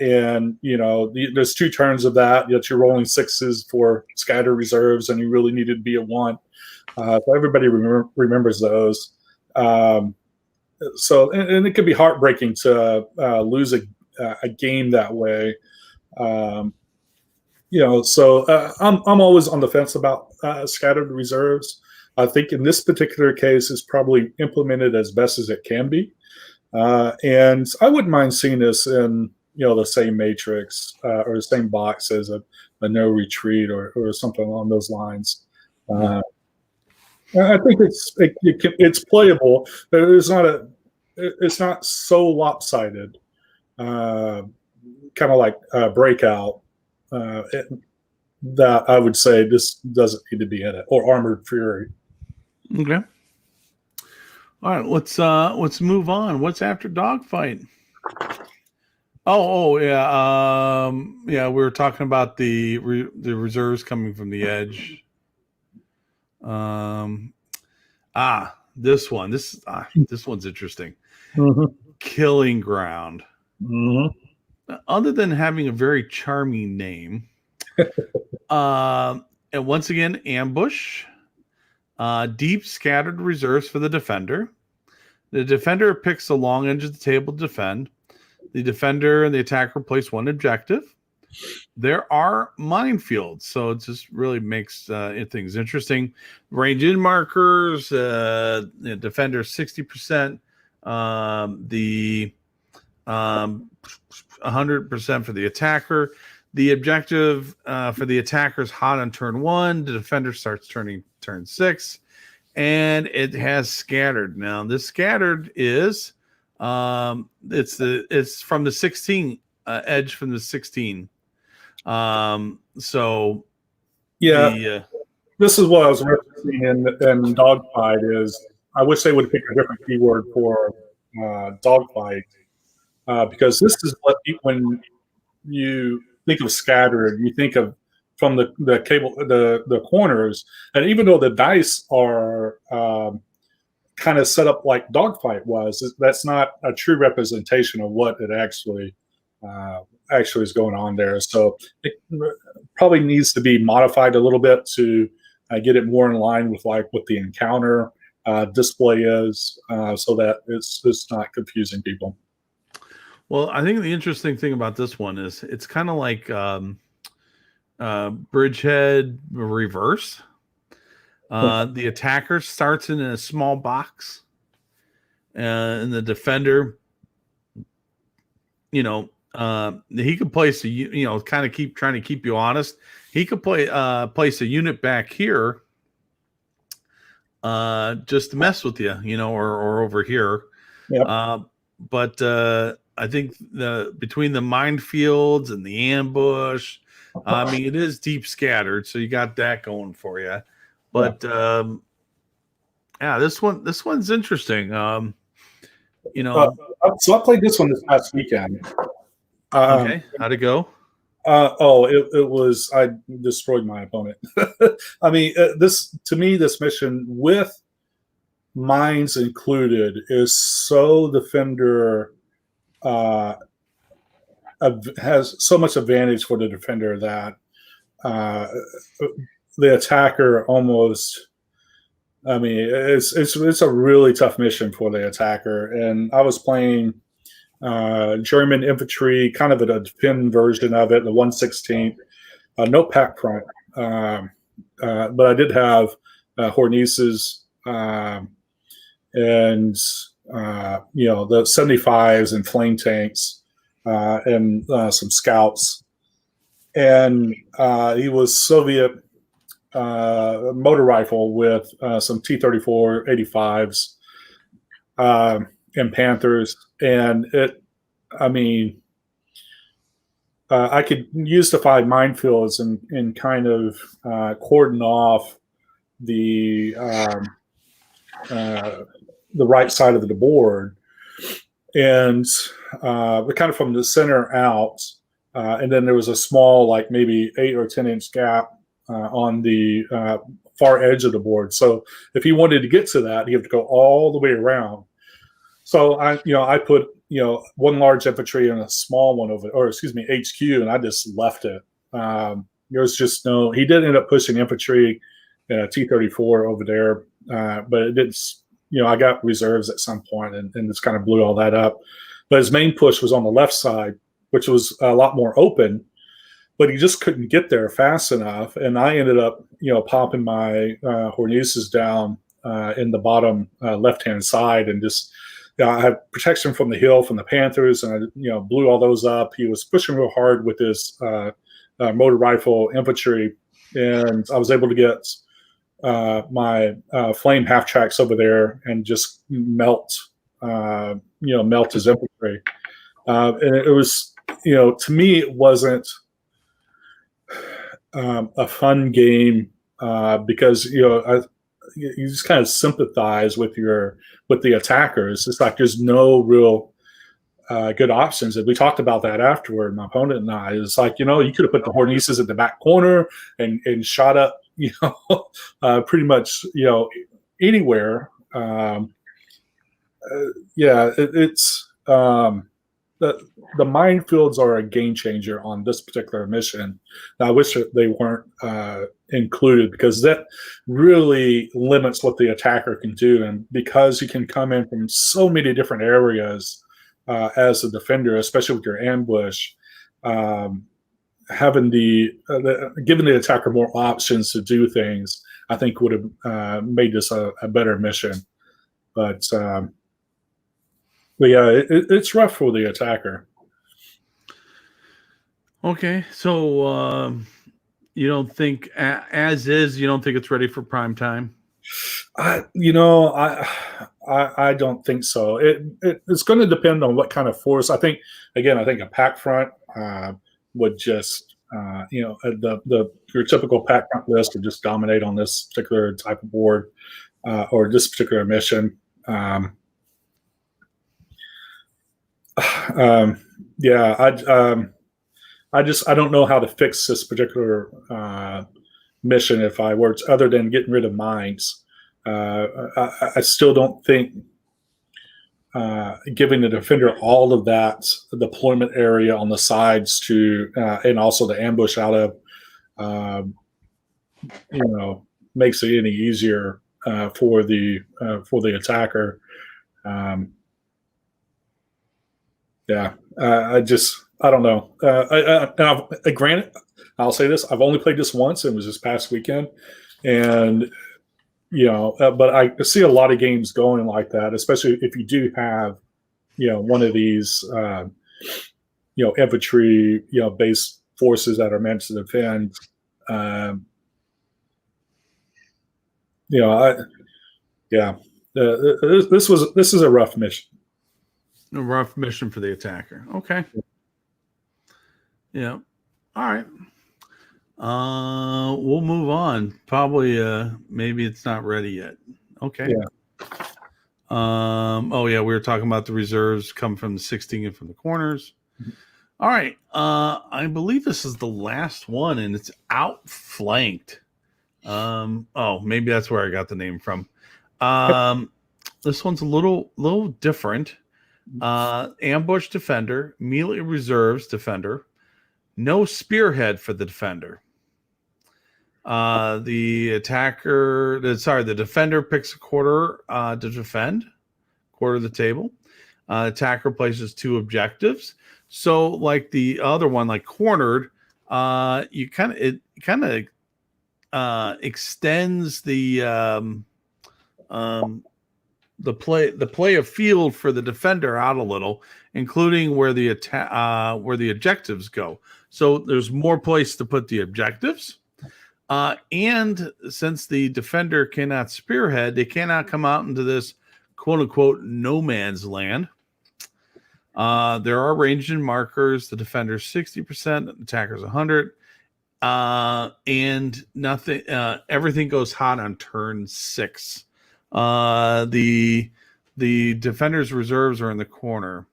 and there's 2 turns of that. Yet you're rolling 6s for scattered reserves, and you really needed to be a 1. So everybody remembers those. So it can be heartbreaking to lose a game that way. So I'm always on the fence about scattered reserves. I think in this particular case, it's probably implemented as best as it can be. And I wouldn't mind seeing this in, the same matrix or the same box as a no retreat or something along those lines. I think it's playable, but it's not so lopsided, kind of like Breakout, that I would say this doesn't need to be in it, or Armored Fury. Okay. All right, let's move on. What's after Dogfight? Oh yeah. We were talking about the reserves coming from the edge. This one's interesting. Mm-hmm. Killing Ground. Mm-hmm. Other than having a very charming name, and once again, ambush. Deep scattered reserves for the defender. The defender picks the long edge of the table to defend. The defender and the attacker place 1 objective. There are minefields, so it just really makes things interesting. Range in markers, the defender 60%, the 100% for the attacker. The objective for the attacker is hot on turn 1. The defender starts turn 6, and it has scattered. Now, this scattered is it's from the 16 edge from the 16. So yeah, this is what I was referencing in Dogfight. Is I wish they would pick a different keyword for Dogfight because this is what when you think of scattered, you think of from the cable, the corners, and even though the dice are kind of set up like Dogfight was, that's not a true representation of what it actually is going on there. So it probably needs to be modified a little bit to get it more in line with like what the encounter display is, so that it's not confusing people. Well, I think the interesting thing about this one is it's kind of like Bridgehead reverse. The attacker starts in a small box, and the defender, he could place kind of trying to keep you honest. He could place a unit back here, just to mess with you, or over here. Yep. But I think between the minefields and the ambush, it is deep scattered, so you got that going for you. But this one's interesting. you know. So I played this one this past weekend. Okay, how'd it go? It was, I destroyed my opponent. I mean, this to me, this mission with mines included is so defender has so much advantage for the defender that the attacker almost. I mean, it's a really tough mission for the attacker, and I was playing German infantry, kind of a defend version of it, the 1/16th. No pack front, but I did have Hornices and the 75s and flame tanks and some scouts, and he was Soviet motor rifle with some T-34 85s and Panthers, and I could use the 5 minefields and kind of cordon off the right side of the board, and kind of from the center out, and then there was a small, like maybe 8 or 10 inch gap on the far edge of the board. So if he wanted to get to that, he had to go all the way around. So I put one large infantry and a small one over, or excuse me, HQ, and I just left it. There was just no. He did end up pushing infantry, T-34 over there, but it didn't. I got reserves at some point, and just kind of blew all that up. But his main push was on the left side, which was a lot more open, but he just couldn't get there fast enough. And I ended up, popping my Hornices down in the bottom left-hand side, and just I had protection from the hill from the Panthers, and I blew all those up. He was pushing real hard with his motor rifle infantry, and I was able to get my flame half tracks over there and just melt his infantry. And it was, to me, it wasn't a fun game because you just kind of sympathize with the attackers. It's like there's no real good options, and we talked about that afterward. My opponent and I, it's like you could have put the Hornices at the back corner and shot up pretty much anywhere. It's the minefields are a game changer on this particular mission. I wish that they weren't included, because that really limits what the attacker can do. And because you can come in from so many different areas as a defender, especially with your ambush, having giving the attacker more options to do things, I think would have made this a better mission. But yeah, it's rough for the attacker. Okay, so you don't think, as is, you don't think it's ready for prime time? I don't think so. It's going to depend on what kind of force. I think a pack front would just your typical pack front list would just dominate on this particular type of board or this particular mission. I don't know how to fix this particular mission if I were to, other than getting rid of mines. I still don't think giving the defender all of that deployment area on the sides to and also the ambush out of makes it any easier for the attacker. I don't know. Granted, I'll say this: I've only played this once. It was this past weekend, and but I see a lot of games going like that, especially if you do have, one of these, infantry, base forces that are meant to defend. This is a rough mission. A rough mission for the attacker. Okay. Yeah. All right. We'll move on. Probably maybe it's not ready yet. Okay. Yeah. Oh yeah, we were talking about the reserves come from the 16 and from the corners. All right. I believe this is the last one, and it's outflanked. Oh, maybe that's where I got the name from. This one's a little different. Ambush defender, immediately reserves defender, no spearhead for the defender. The defender picks a quarter to defend, quarter of the table. Attacker places 2 objectives. So, like the other one, like cornered, it kind of extends the play of field for the defender out a little, including where the objectives go. So there's more place to put the objectives. And since the defender cannot spearhead, they cannot come out into this quote unquote no man's land. There are ranged in markers. The defender's 60%, the attacker's 100. And nothing. Everything goes hot on turn 6. The defender's reserves are in the corner.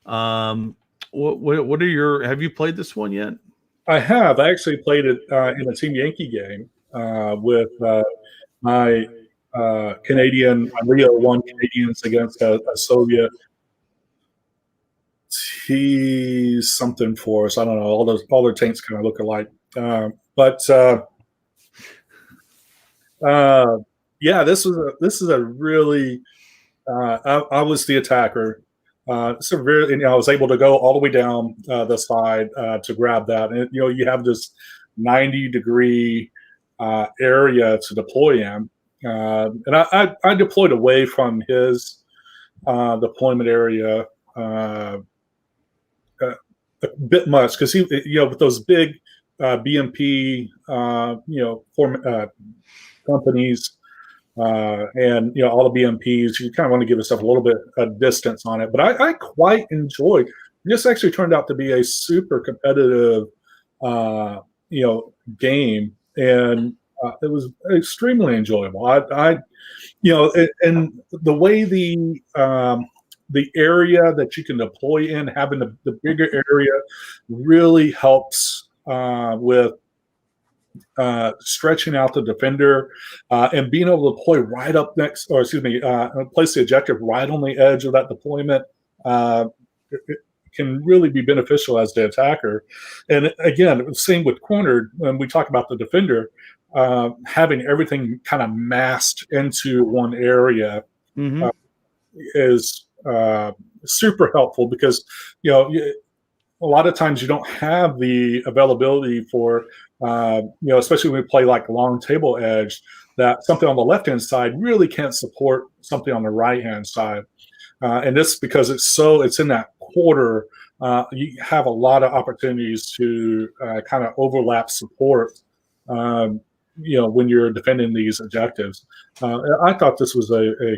What are your? Have you played this one yet? I have. I actually played it in a Team Yankee game with my Canadian, Rio 1 Canadians against a Soviet T something force. I don't know. All their tanks kind of look alike. Yeah, this is a really. I was the attacker. I was able to go all the way down the side to grab that, and you have this 90-degree area to deploy in, and I deployed away from his deployment area a bit much because he, with those big BMP, companies. And all the BMPs, you kind of want to give yourself a little bit of distance on it. But I quite enjoyed. This actually turned out to be a super competitive, game, and it was extremely enjoyable. And the way the area that you can deploy in, having the bigger area, really helps with stretching out the defender and being able to deploy right up next, or excuse me, place the objective right on the edge of that deployment. It can really be beneficial as the attacker. And again, same with cornered. When we talk about the defender, having everything kind of massed into one area is super helpful because a lot of times you don't have the availability for, especially when we play like long table edge, that something on the left-hand side really can't support something on the right-hand side. And this, because it's in that quarter, you have a lot of opportunities to kind of overlap support, when you're defending these objectives. I thought this was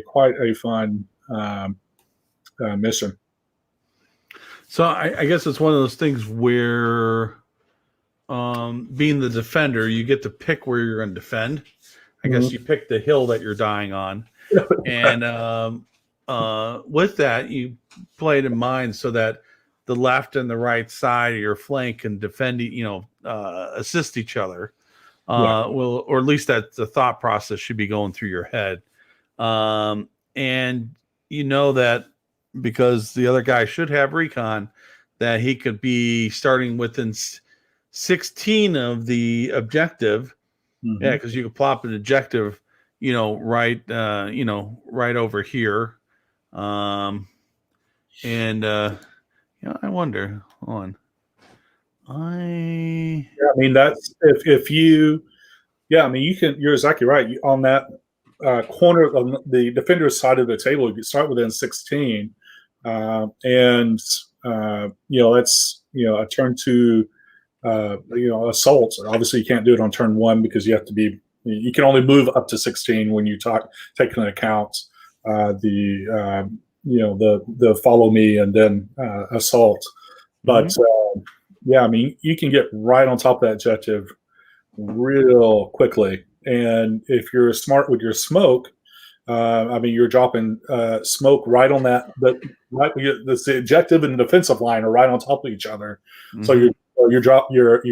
quite a fun mission. So I guess it's one of those things where, being the defender, you get to pick where you're going to defend. I guess you pick the hill that you're dying on, and with that, you play it in mind so that the left and the right side of your flank can defend, assist each other. Or at least that the thought process should be going through your head, and that. Because the other guy should have recon, that he could be starting within 16 of the objective. Yeah, because you could plop an objective, right over here. I wonder. Hold on. That's if you. Yeah, you can. You're exactly right. On that corner of the defender's side of the table, you can start within 16. That's a turn to assault. Obviously, you can't do it on turn 1 because you can only move up to 16 when you take into account the follow me and then assault. But you can get right on top of that objective real quickly. And if you're smart with your smoke, I mean, you're dropping smoke right on that. Right, the objective and the defensive line are right on top of each other. So you drop your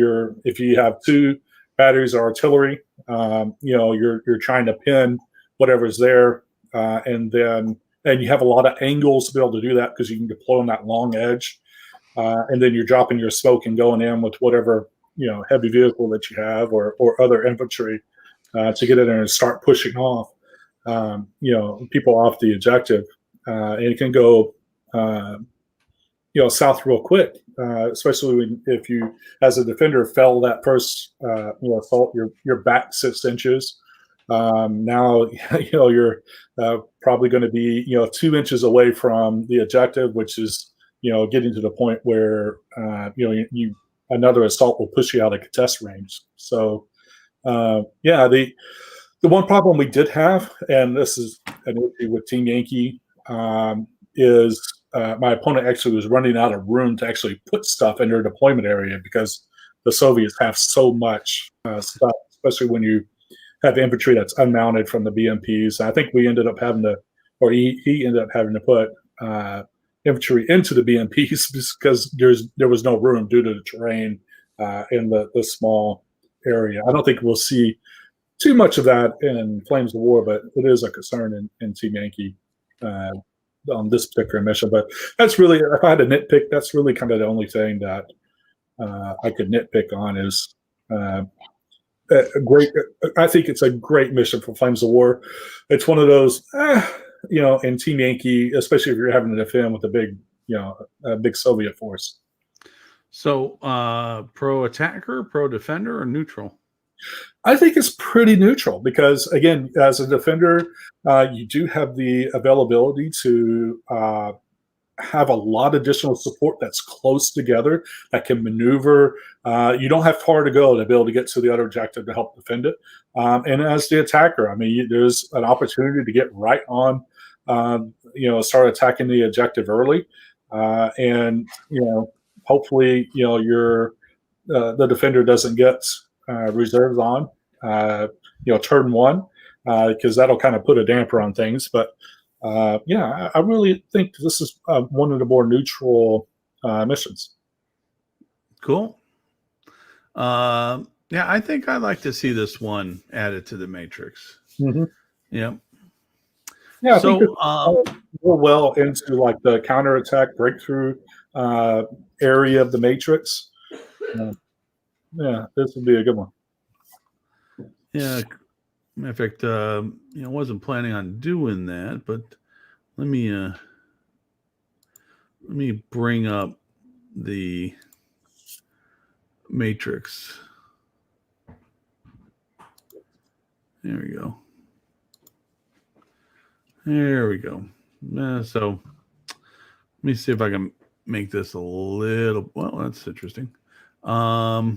if you have two batteries of artillery, you're trying to pin whatever's there, and you have a lot of angles to be able to do that because you can deploy on that long edge, and then you're dropping your smoke and going in with whatever heavy vehicle that you have or other infantry to get in there and start pushing off. People off the objective, and it can go, south real quick, especially if you, as a defender, fell that first, assault. You're back 6 inches. Now, you're probably going to be, 2 inches away from the objective, which is, getting to the point where, another assault will push you out of contest range. So, the one problem we did have, and this is an issue with Team Yankee, is my opponent actually was running out of room to actually put stuff in their deployment area because the Soviets have so much stuff, especially when you have infantry that's unmounted from the BMPs. I think we ended up having to, or he ended up having to put infantry into the BMPs because there was no room due to the terrain in the small area. I don't think we'll see too much of that in Flames of War, but it is a concern in Team Yankee on this particular mission. But that's really, if I had to nitpick, that's really kind of the only thing that I could nitpick on is a great. I think it's a great mission for Flames of War. It's one of those, in Team Yankee, especially if you're having to defend with a big Soviet force. So, pro attacker, pro defender, or neutral? I think it's pretty neutral because, again, as a defender, you do have the availability to have a lot of additional support that's close together that can maneuver. You don't have far to go to be able to get to the other objective to help defend it. And as the attacker, I mean, there's an opportunity to get right on, start attacking the objective early. And hopefully, the defender doesn't get reserves on, turn one, because that'll kind of put a damper on things. But I really think this is one of the more neutral missions. Cool. I think I'd like to see this one added to the Matrix. Mm-hmm. Yeah. Yeah. So, go well into like the counterattack breakthrough area of the Matrix. This would be a good one. Yeah. In fact, wasn't planning on doing that, but let me bring up the Matrix. There we go. So let me see if I can make this a little. Well, that's interesting. A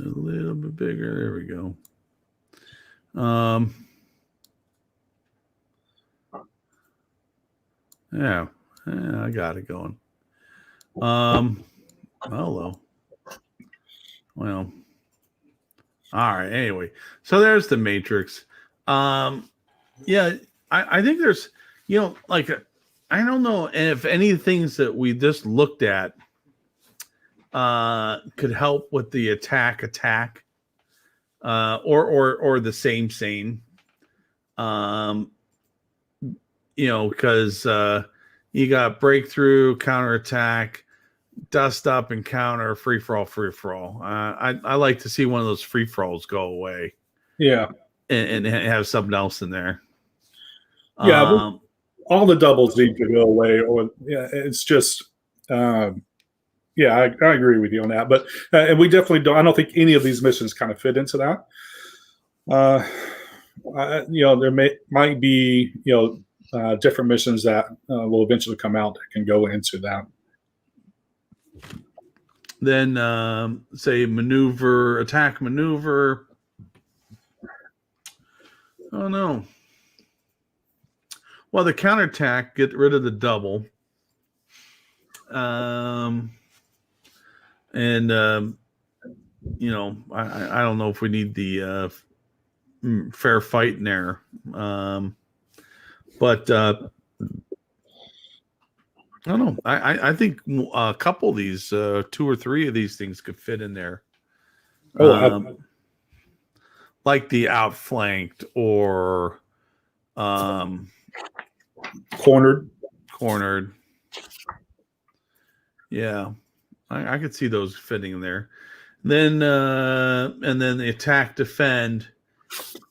little bit bigger. There we go. I got it going. Hello. Well, all right. Anyway, so there's the Matrix. I think there's, I don't know if any things that we just looked at could help with the attack, or the same. Because you got breakthrough, counterattack, dust up, and counter, free for all. I like to see one of those free for alls go away. Yeah, and have something else in there. Yeah, all the doubles need to go away, or it's just. I agree with you on that, but and we definitely don't. I don't think any of these missions kind of fit into that. There might be different missions that will eventually come out that can go into that. Then say attack maneuver. Oh no. Well, the counterattack, get rid of the double. And I don't know if we need the fair fight in there. But I don't know. I think a couple of these, 2 or 3 of these things could fit in there. Like the outflanked or cornered. Yeah, I could see those fitting in there. Then and then the attack defend.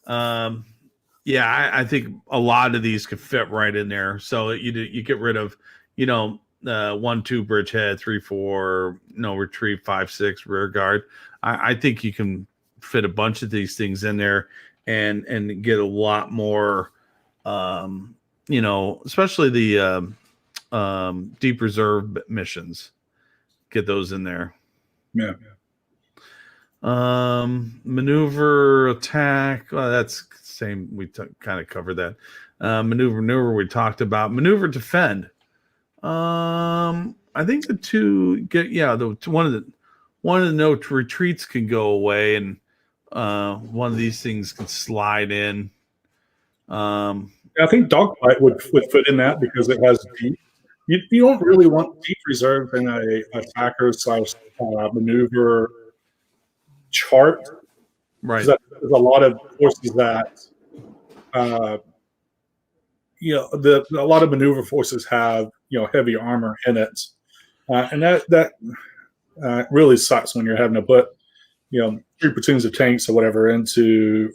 Yeah, I think a lot of these could fit right in there. So you get rid of 1-2 bridgehead, 3-4 no retreat, 5-6 rear guard. I think you can fit a bunch of these things in there and get a lot more. Especially the deep reserve missions. Get those in there. Yeah. Maneuver attack. Well, that's same. We kind of covered that. Maneuver. We talked about maneuver defend. I think the two get one of the no retreats can go away, and one of these things can slide in. I think dogfight would fit in that because it has deep. You don't really want deep reserve in a attacker / maneuver chart, right? There's a lot of forces that a lot of maneuver forces have heavy armor in it, and that really sucks when you're having to put 3 platoons of tanks or whatever into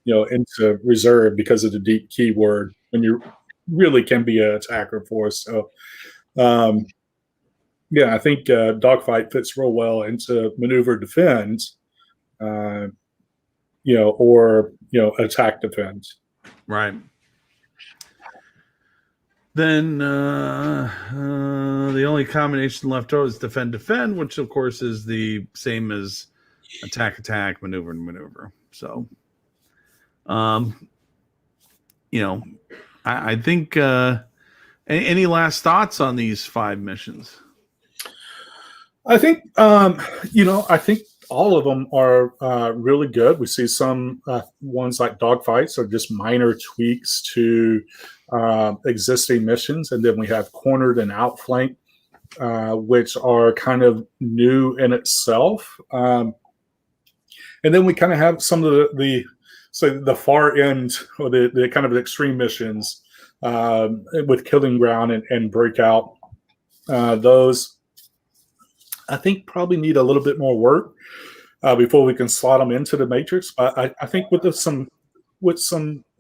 into reserve because of the deep keyword when you really can be an attacker force. So I think dogfight fits real well into maneuver defend, or attack defend. Right. Then the only combination left over is defend, which of course is the same as attack, maneuver. So, I think. Any last thoughts on these 5 missions? I think I think all of them are really good. We see some ones like dogfights are just minor tweaks to existing missions, and then we have cornered and outflanked, which are kind of new in itself. And then we kind of have some of the far end or the kind of extreme missions with Killing Ground and Breakout. Those I think probably need a little bit more work before we can slot them into the matrix. I think with some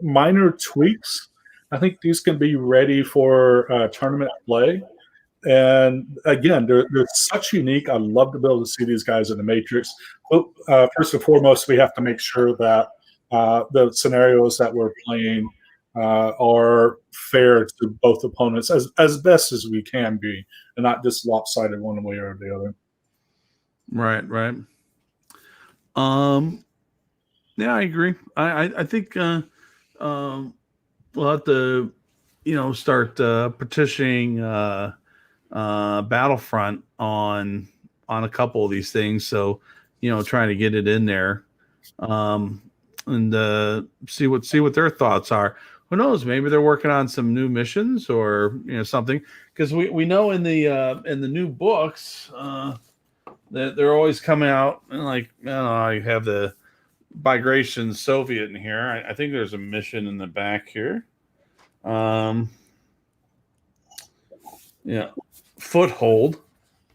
minor tweaks, I think these can be ready for tournament play. And again, they're such unique. I love to be able to see these guys in the matrix. But first and foremost, we have to make sure that the scenarios that we're playing are fair to both opponents as best as we can be, and not just lopsided one way or the other. Right. Yeah, I agree. I think we'll have to start petitioning Battlefront on a couple of these things. So trying to get it in there, and see what their thoughts are. Who knows? Maybe they're working on some new missions or something, because we know in the new books that they're always coming out and I have the Migration Soviet in here. I think there's a mission in the back here. Foothold.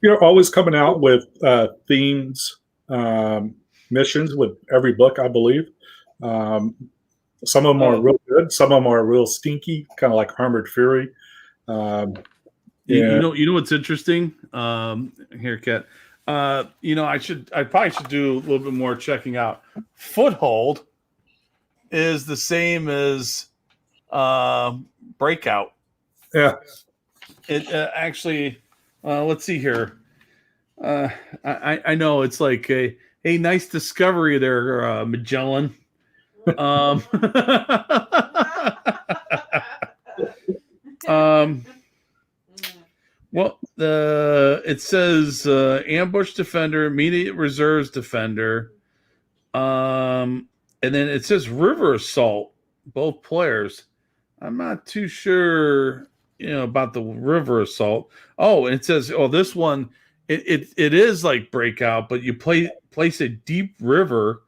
You're always coming out with themed missions with every book, I believe. Some of them are real good. Some of them are real stinky, kind of like Armored Fury. You know what's interesting? Here, Kat. I probably should do a little bit more checking out. Foothold is the same as Breakout. Yeah. It actually. Let's see here. I know it's like a nice discovery there, Magellan. Well, it says ambush defender, immediate reserves defender, and then it says river assault. Both players. I'm not too sure, about the river assault. Oh, and it says, this one, it is like breakout, but you place a deep river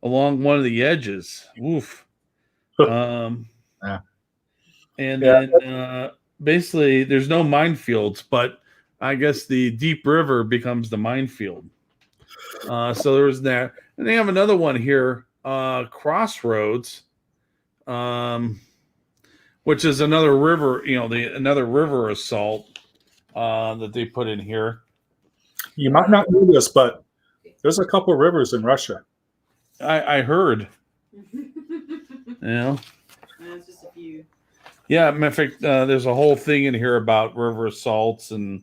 along one of the edges. Oof. Yeah. And then basically there's no minefields, but I guess the deep river becomes the minefield. So there was that. And they have another one here, Crossroads, which is another river, another river assault that they put in here. You might not know this, but there's a couple of rivers in Russia. I heard. It's just a few. Yeah, matter of fact, there's a whole thing in here about river assaults and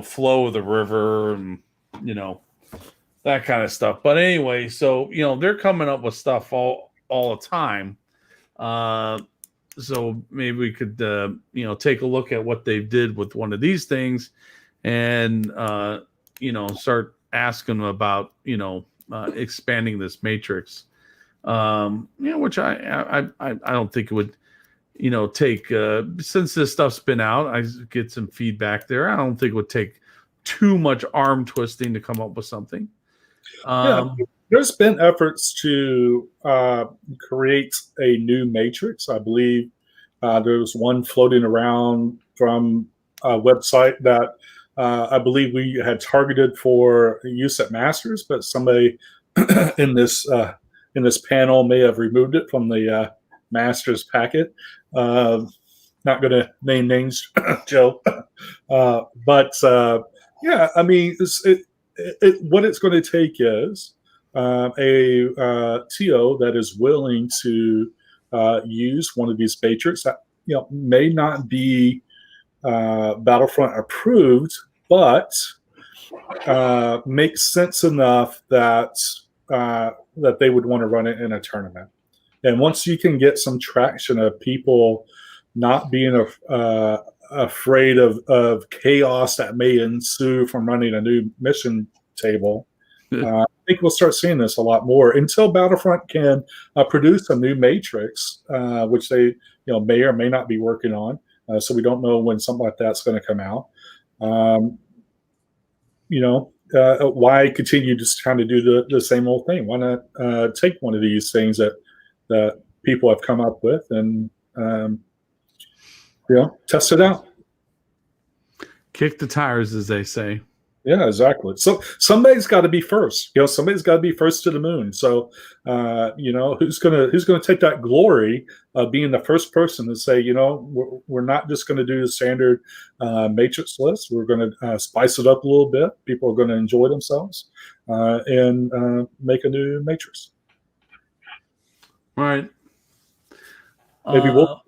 flow of the river and that kind of stuff. But anyway, so they're coming up with stuff all the time. So maybe we could take a look at what they did with one of these things and start asking them about expanding this matrix. Which I don't think it would take since this stuff's been out, I get some feedback there. I don't think it would take too much arm twisting to come up with something. There's been efforts to create a new matrix. I believe there's one floating around from a website that I believe we had targeted for use at Masters, but somebody in this panel may have removed it from the Masters packet. Not going to name names, Joe, but I mean, what it's going to take is a TO that is willing to use one of these matrix that may not be Battlefront approved, but makes sense enough that they would want to run it in a tournament. And once you can get some traction of people not being afraid of chaos that may ensue from running a new mission table, I think we'll start seeing this a lot more until Battlefront can produce a new matrix, which they may or may not be working on. So we don't know when something like that's going to come out. Why continue to kind of do the same old thing? Why not take one of these things that people have come up with and test it out? Kick the tires, as they say. Yeah, exactly. So somebody's got to be first. Somebody's got to be first to the moon. So who's gonna take that glory of being the first person to say, we're not just going to do the standard matrix list. We're going to spice it up a little bit. People are going to enjoy themselves and make a new matrix. Right. Maybe we'll.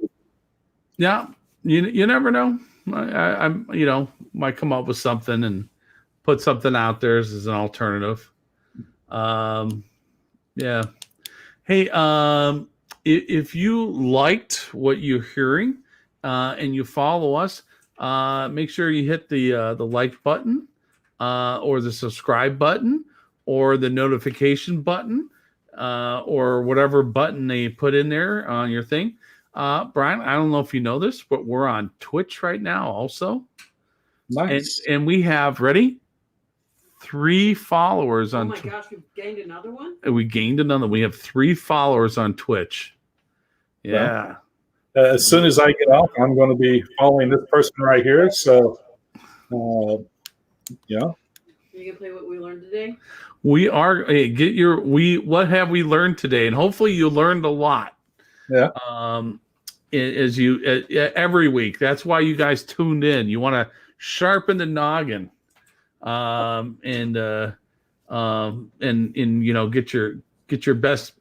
Yeah, you never know. I might come up with something and put something out there as an alternative. Yeah. Hey, if you liked what you're hearing and you follow us, make sure you hit the like button or the subscribe button or the notification button or whatever button they put in there on your thing. Brian, I don't know if you know this, but we're on Twitch right now also. Nice. And we have, ready? 3 followers on Twitch. Oh my gosh, we've gained another one? We gained another. We have 3 followers on Twitch. Yeah. As soon as I get off, I'm going to be following this person right here. So, Are you going to play what we learned today? We are. Hey, what have we learned today? And hopefully you learned a lot. Yeah. As you every week. That's why you guys tuned in. You want to sharpen the noggin. And get your best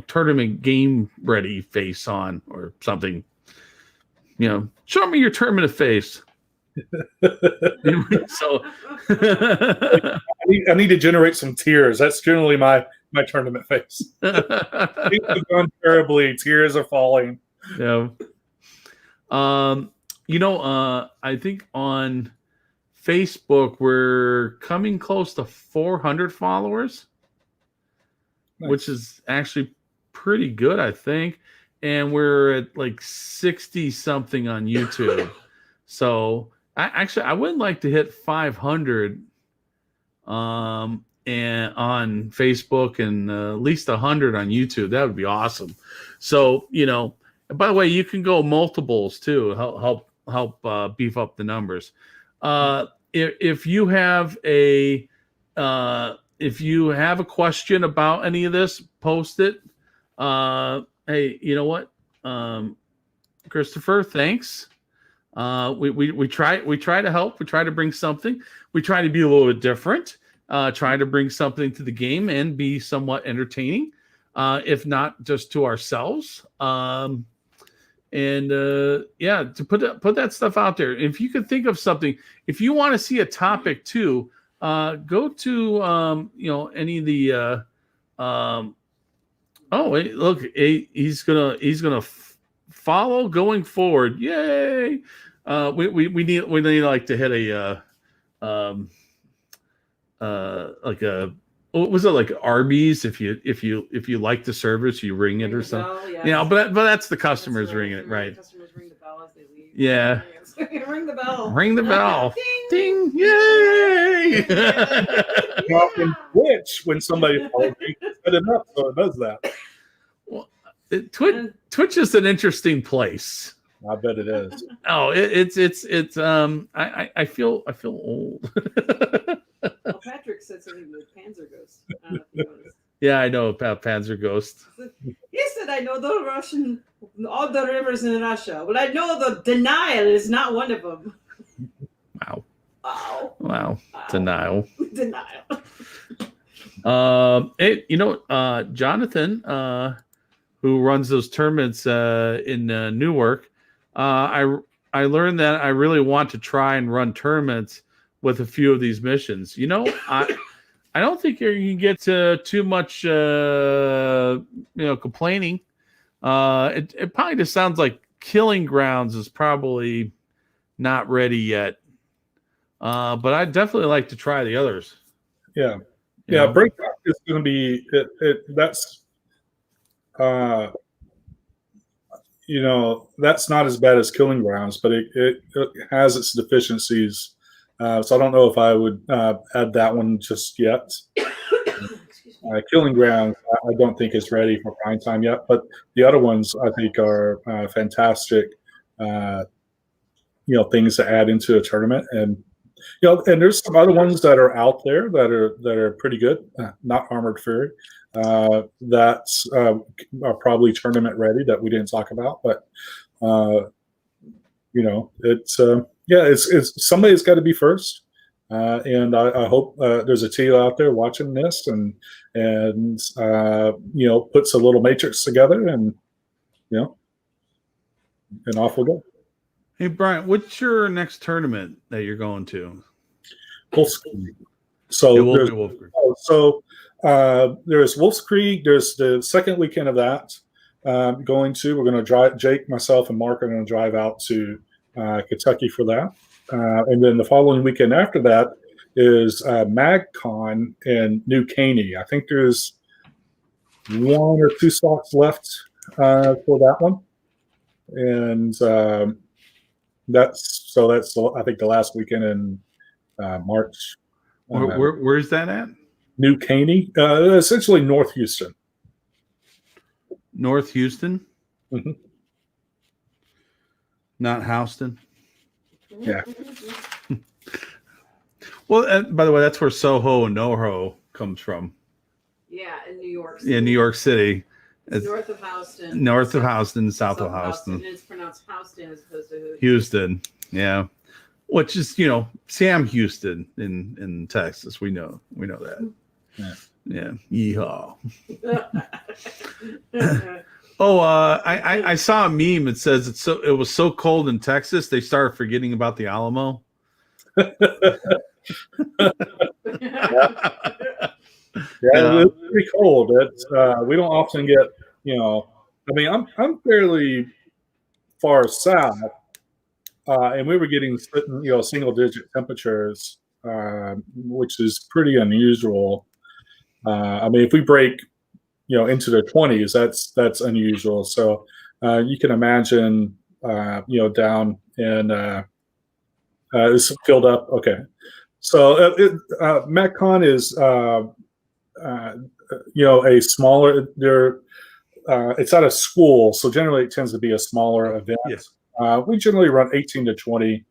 tournament game ready face on or something. Show me your tournament face. So I need to generate some tears. That's generally my tournament face. Things have gone terribly. Tears are falling. Yeah. I think on Facebook we're coming close to 400 followers, Nice. which is actually pretty good, I think. And we're at like 60 something on YouTube. So I would like to hit 500 and on Facebook and at least 100 on YouTube. That would be awesome. So, by the way, you can go multiples too. Help beef up the numbers. If you have a question about any of this, post it. Hey, you know what, Christopher? Thanks. We try to help. We try to bring something. We try to be a little bit different. Try to bring something to the game and be somewhat entertaining, if not just to ourselves. To put that stuff out there. If you could think of something, if you want to see a topic too, go to any of the. Look, he's gonna follow going forward. Yay! We need like to hit a like a, what was it, like Arby's? If you like the service, you ring it or something. Yeah, but that's the customers ringing it, right? Customers ring the bell as they leave. Yeah. Ring the bell. Ring the bell. Ding. Ding! Yay! In Twitch, when somebody follows me, set it up so it does that. Well, Twitch is an interesting place. I bet it is. Oh, it's I feel old. Well, Patrick said something with Panzer Ghost. I don't know if you noticed. Yeah, I know about Panzer Ghost. He said, I know all the rivers in Russia. Well, I know the Denial is not one of them. Wow. Denial. Jonathan, who runs those tournaments in Newark, I learned that I really want to try and run tournaments with a few of these missions. I don't think you can get too much complaining. It probably just sounds like Killing Grounds is probably not ready yet. But I'd definitely like to try the others. Yeah. Breakout is going to be that's that's not as bad as Killing Grounds, but it has its deficiencies. So I don't know if I would add that one just yet. Killing Grounds, I don't think is ready for prime time yet, but the other ones I think are fantastic. Things to add into a tournament, and there's some other ones that are out there that are pretty good. Not Armored Fury, that are probably tournament ready that we didn't talk about, but it's somebody's got to be first. And I hope there's a team out there watching this and puts a little matrix together and off we'll go. Hey, Brian, what's your next tournament that you're going to? Wolf's Creek. There's Wolf's Creek. There's the second weekend of that. We're going to drive. Jake, myself, and Mark are going to drive out to Kentucky for that. And then the following weekend after that is MagCon in New Caney. I think there's 1 or 2 slots left for that one. And that's I think the last weekend in March. Where's that at? New Caney, essentially North Houston. North Houston? Mm-hmm. Not Houston? Yeah. Well, by the way, that's where Soho and NoHo comes from. Yeah, in New York City. In New York City. It's north of Houston. North of Houston, south of Houston. It's pronounced Houston as opposed to Houston. Yeah. Which is, Sam Houston in Texas. We know that. Yeah. Yeehaw. I saw a meme. It says it was so cold in Texas they started forgetting about the Alamo. It's pretty cold. It's we don't often get, I'm fairly far south, and we were getting single digit temperatures, which is pretty unusual. I mean, if we break into the 20s, that's unusual. So you can imagine down in it's filled up. Okay, so MetCon is a smaller. It's at a school, so generally it tends to be a smaller event. Yes. We generally run 18 to 20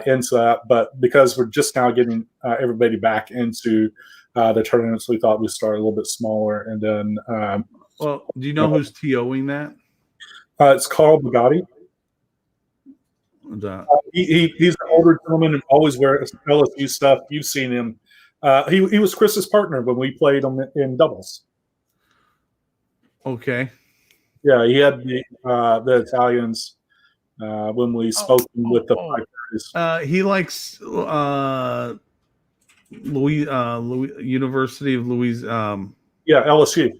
into that, but because we're just now getting everybody back into the tournaments, we thought we'd start a little bit smaller. And then, well, do you know who's TOing that? It's Carl Bugatti. He's an older gentleman and always wears LSU stuff. You've seen him. He was Chris's partner when we played him in doubles. Okay. Yeah, he had the Italians when we spoke with the. He likes University of Louisiana. Yeah, LSU.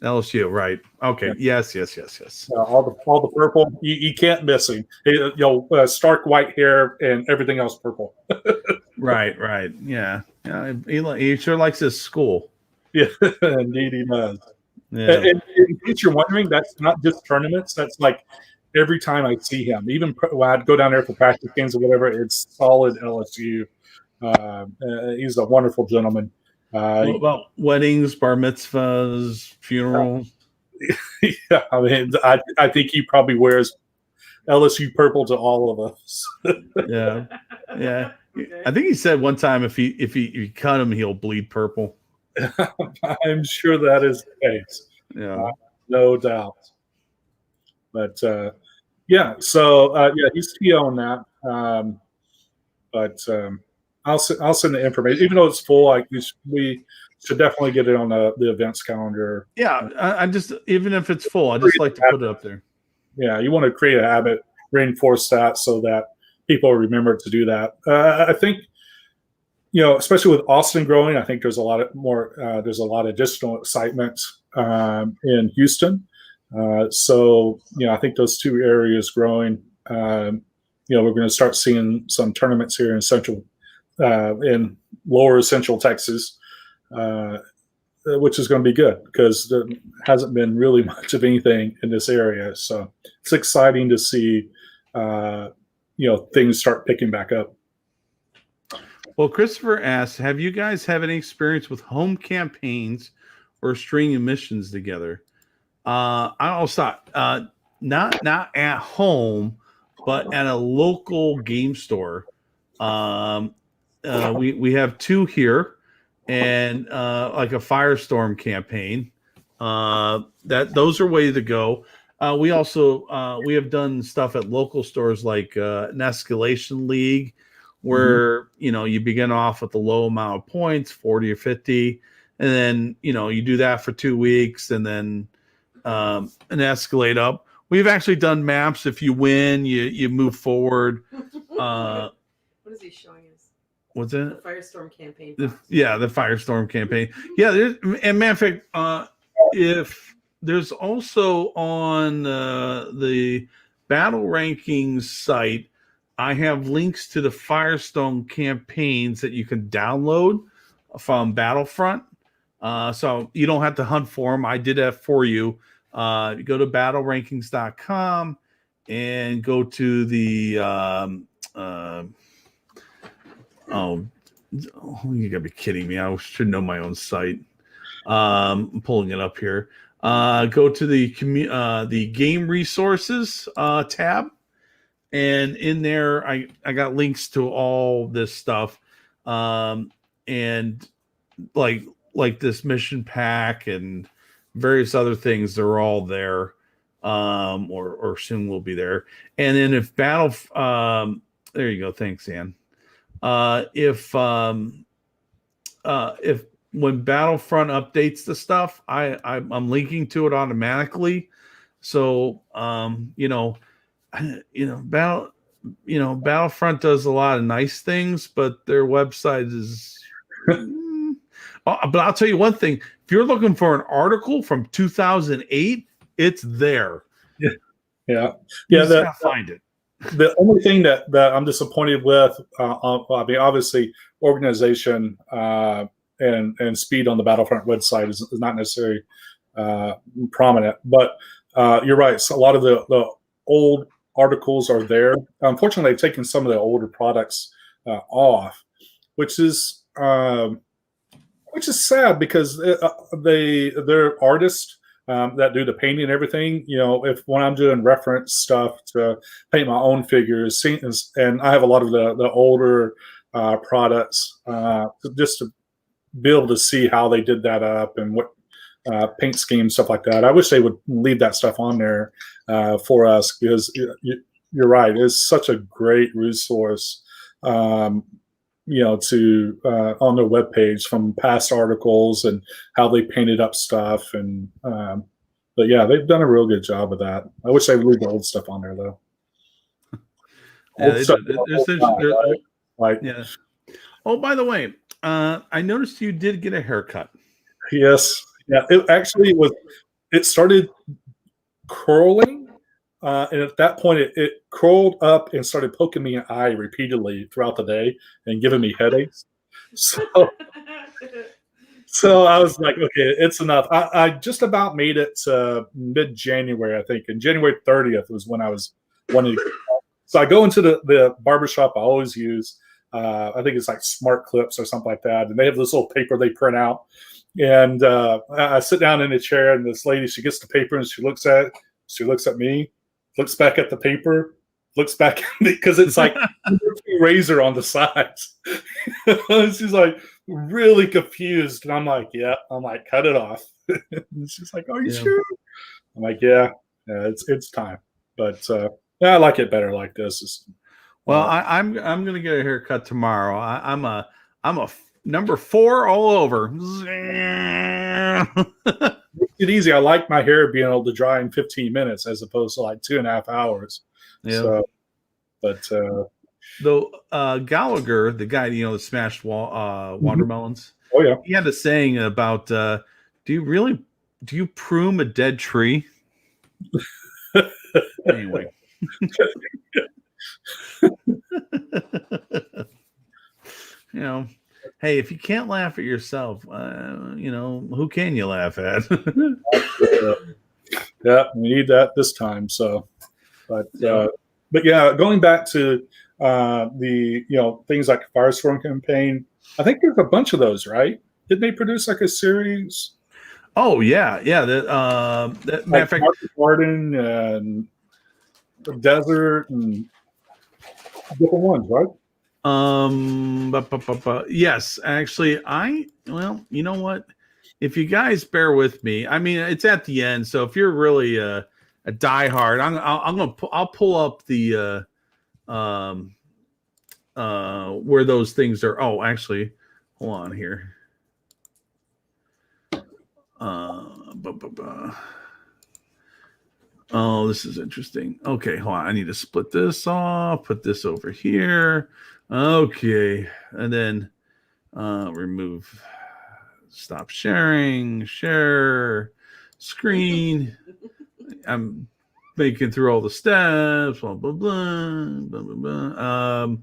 LSU, right? Okay. Yeah. Yes. All the purple. You can't miss him. Stark white hair and everything else purple. Right. Yeah. He sure likes his school. Yeah, indeed he does. Yeah. And in case you're wondering, that's not just tournaments. That's like every time I see him, even when I'd go down there for practice games or whatever, it's solid LSU. He's a wonderful gentleman. Well, weddings, bar mitzvahs, funerals. Yeah, I mean, I think he probably wears LSU purple to all of us. Yeah. I think he said one time if you cut him, he'll bleed purple. I'm sure that is the case. Yeah, no doubt. But yeah, so he's key on that. But I'll send the information, even though it's full. We should definitely get it on the events calendar. Yeah, I just, even if it's full, I just like to put it up there. Yeah, you want to create a habit, reinforce that so that people remember to do that. I think, especially with Austin growing, I think there's a lot of additional excitement in Houston. So I think those two areas growing. We're going to start seeing some tournaments here in lower central Texas, which is going to be good because there hasn't been really much of anything in this area. So it's exciting to see, things start picking back up. Well, Christopher asks, have you guys have any experience with home campaigns or stringing missions together? I'll stop. Not at home, but at a local game store. We have two here, and like a Firestorm campaign. Those are way to go. We also we have done stuff at local stores like an escalation league, where you begin off with a low amount of points, 40 or 50, and then you do that for 2 weeks, and then and escalate up. We've actually done maps. If you win, you move forward. What is he showing us? What's it? The Firestorm campaign. The Firestorm campaign. Yeah, and matter of fact, if there's also on the battle rankings site, I have links to the Firestorm campaigns that you can download from Battlefront. So you don't have to hunt for them. I did that for you. You go to battlerankings.com and go to the you gotta be kidding me. I should know my own site. I'm pulling it up here. Go to the game resources tab, and in there I got links to all this stuff, and like this mission pack and various other things. They're all there, or soon will be there. And then if there you go. Thanks, Ann. If when Battlefront updates the stuff, I'm linking to it automatically. So Battlefront does a lot of nice things, but their website is. But I'll tell you one thing: if you're looking for an article from 2008, it's there. Yeah. Yeah. You Yeah. just gotta find it. The only thing that I'm disappointed with, I mean, obviously, organization and speed on the Battlefront website is not necessarily prominent. But you're right. So a lot of the old articles are there. Unfortunately, they've taken some of the older products off, which is sad because they're artists that do the painting and everything. You know, if when I'm doing reference stuff to paint my own figures, and I have a lot of the older products just to be able to see how they did that up and what paint scheme, stuff like that. I wish they would leave that stuff on there for us because you're right. It's such a great resource. You know, to on their webpage from past articles and how they painted up stuff. And but yeah, they've done a real good job of that. I wish they would leave the old stuff on there though. Yeah, Like, yeah. Oh, by the way, I noticed you did get a haircut. yes, yeah. It actually was. It started curling. And at that point, it curled up and started poking me in the eye repeatedly throughout the day and giving me headaches. So I was like, okay, it's enough. I just about made it to mid-January, I think. And January 30th was when I was wanting to. So I go into the barbershop I always use. I think it's like Smart Clips or something like that. And they have this little paper they print out. And I sit down in a chair, and this lady, she gets the paper and she looks at it. She looks at me, looks back at the paper, looks back at me because it's like razor on the sides. She's like really confused, and I'm like, yeah. I'm like, cut it off. And she's like, are you sure? I'm like, yeah, it's time. But yeah, I like it better like this. Well, I'm gonna get a haircut tomorrow. I'm a number 4 all over. Make it easy. I like my hair being able to dry in 15 minutes as opposed to like 2.5 hours. Yeah. So, but though Gallagher, the guy that smashed watermelons. Oh yeah. He had a saying about do you prune a dead tree? Anyway. Hey, if you can't laugh at yourself, who can you laugh at? Yeah, we need that this time. So, but yeah, going back to the things like Firestorm campaign, I think there's a bunch of those, right? Didn't they produce like a series? Oh yeah. That matter of fact, Garden and the Desert and different ones, right? Yes, actually, you know what? If you guys bear with me, I mean, it's at the end, so if you're really a diehard, I'll pull up the where those things are. Oh, actually, hold on here. Oh, this is interesting. Okay, hold on. I need to split this off, put this over here. Okay, and then remove, stop sharing, share screen. I'm making through all the steps, blah, blah, blah, blah, blah,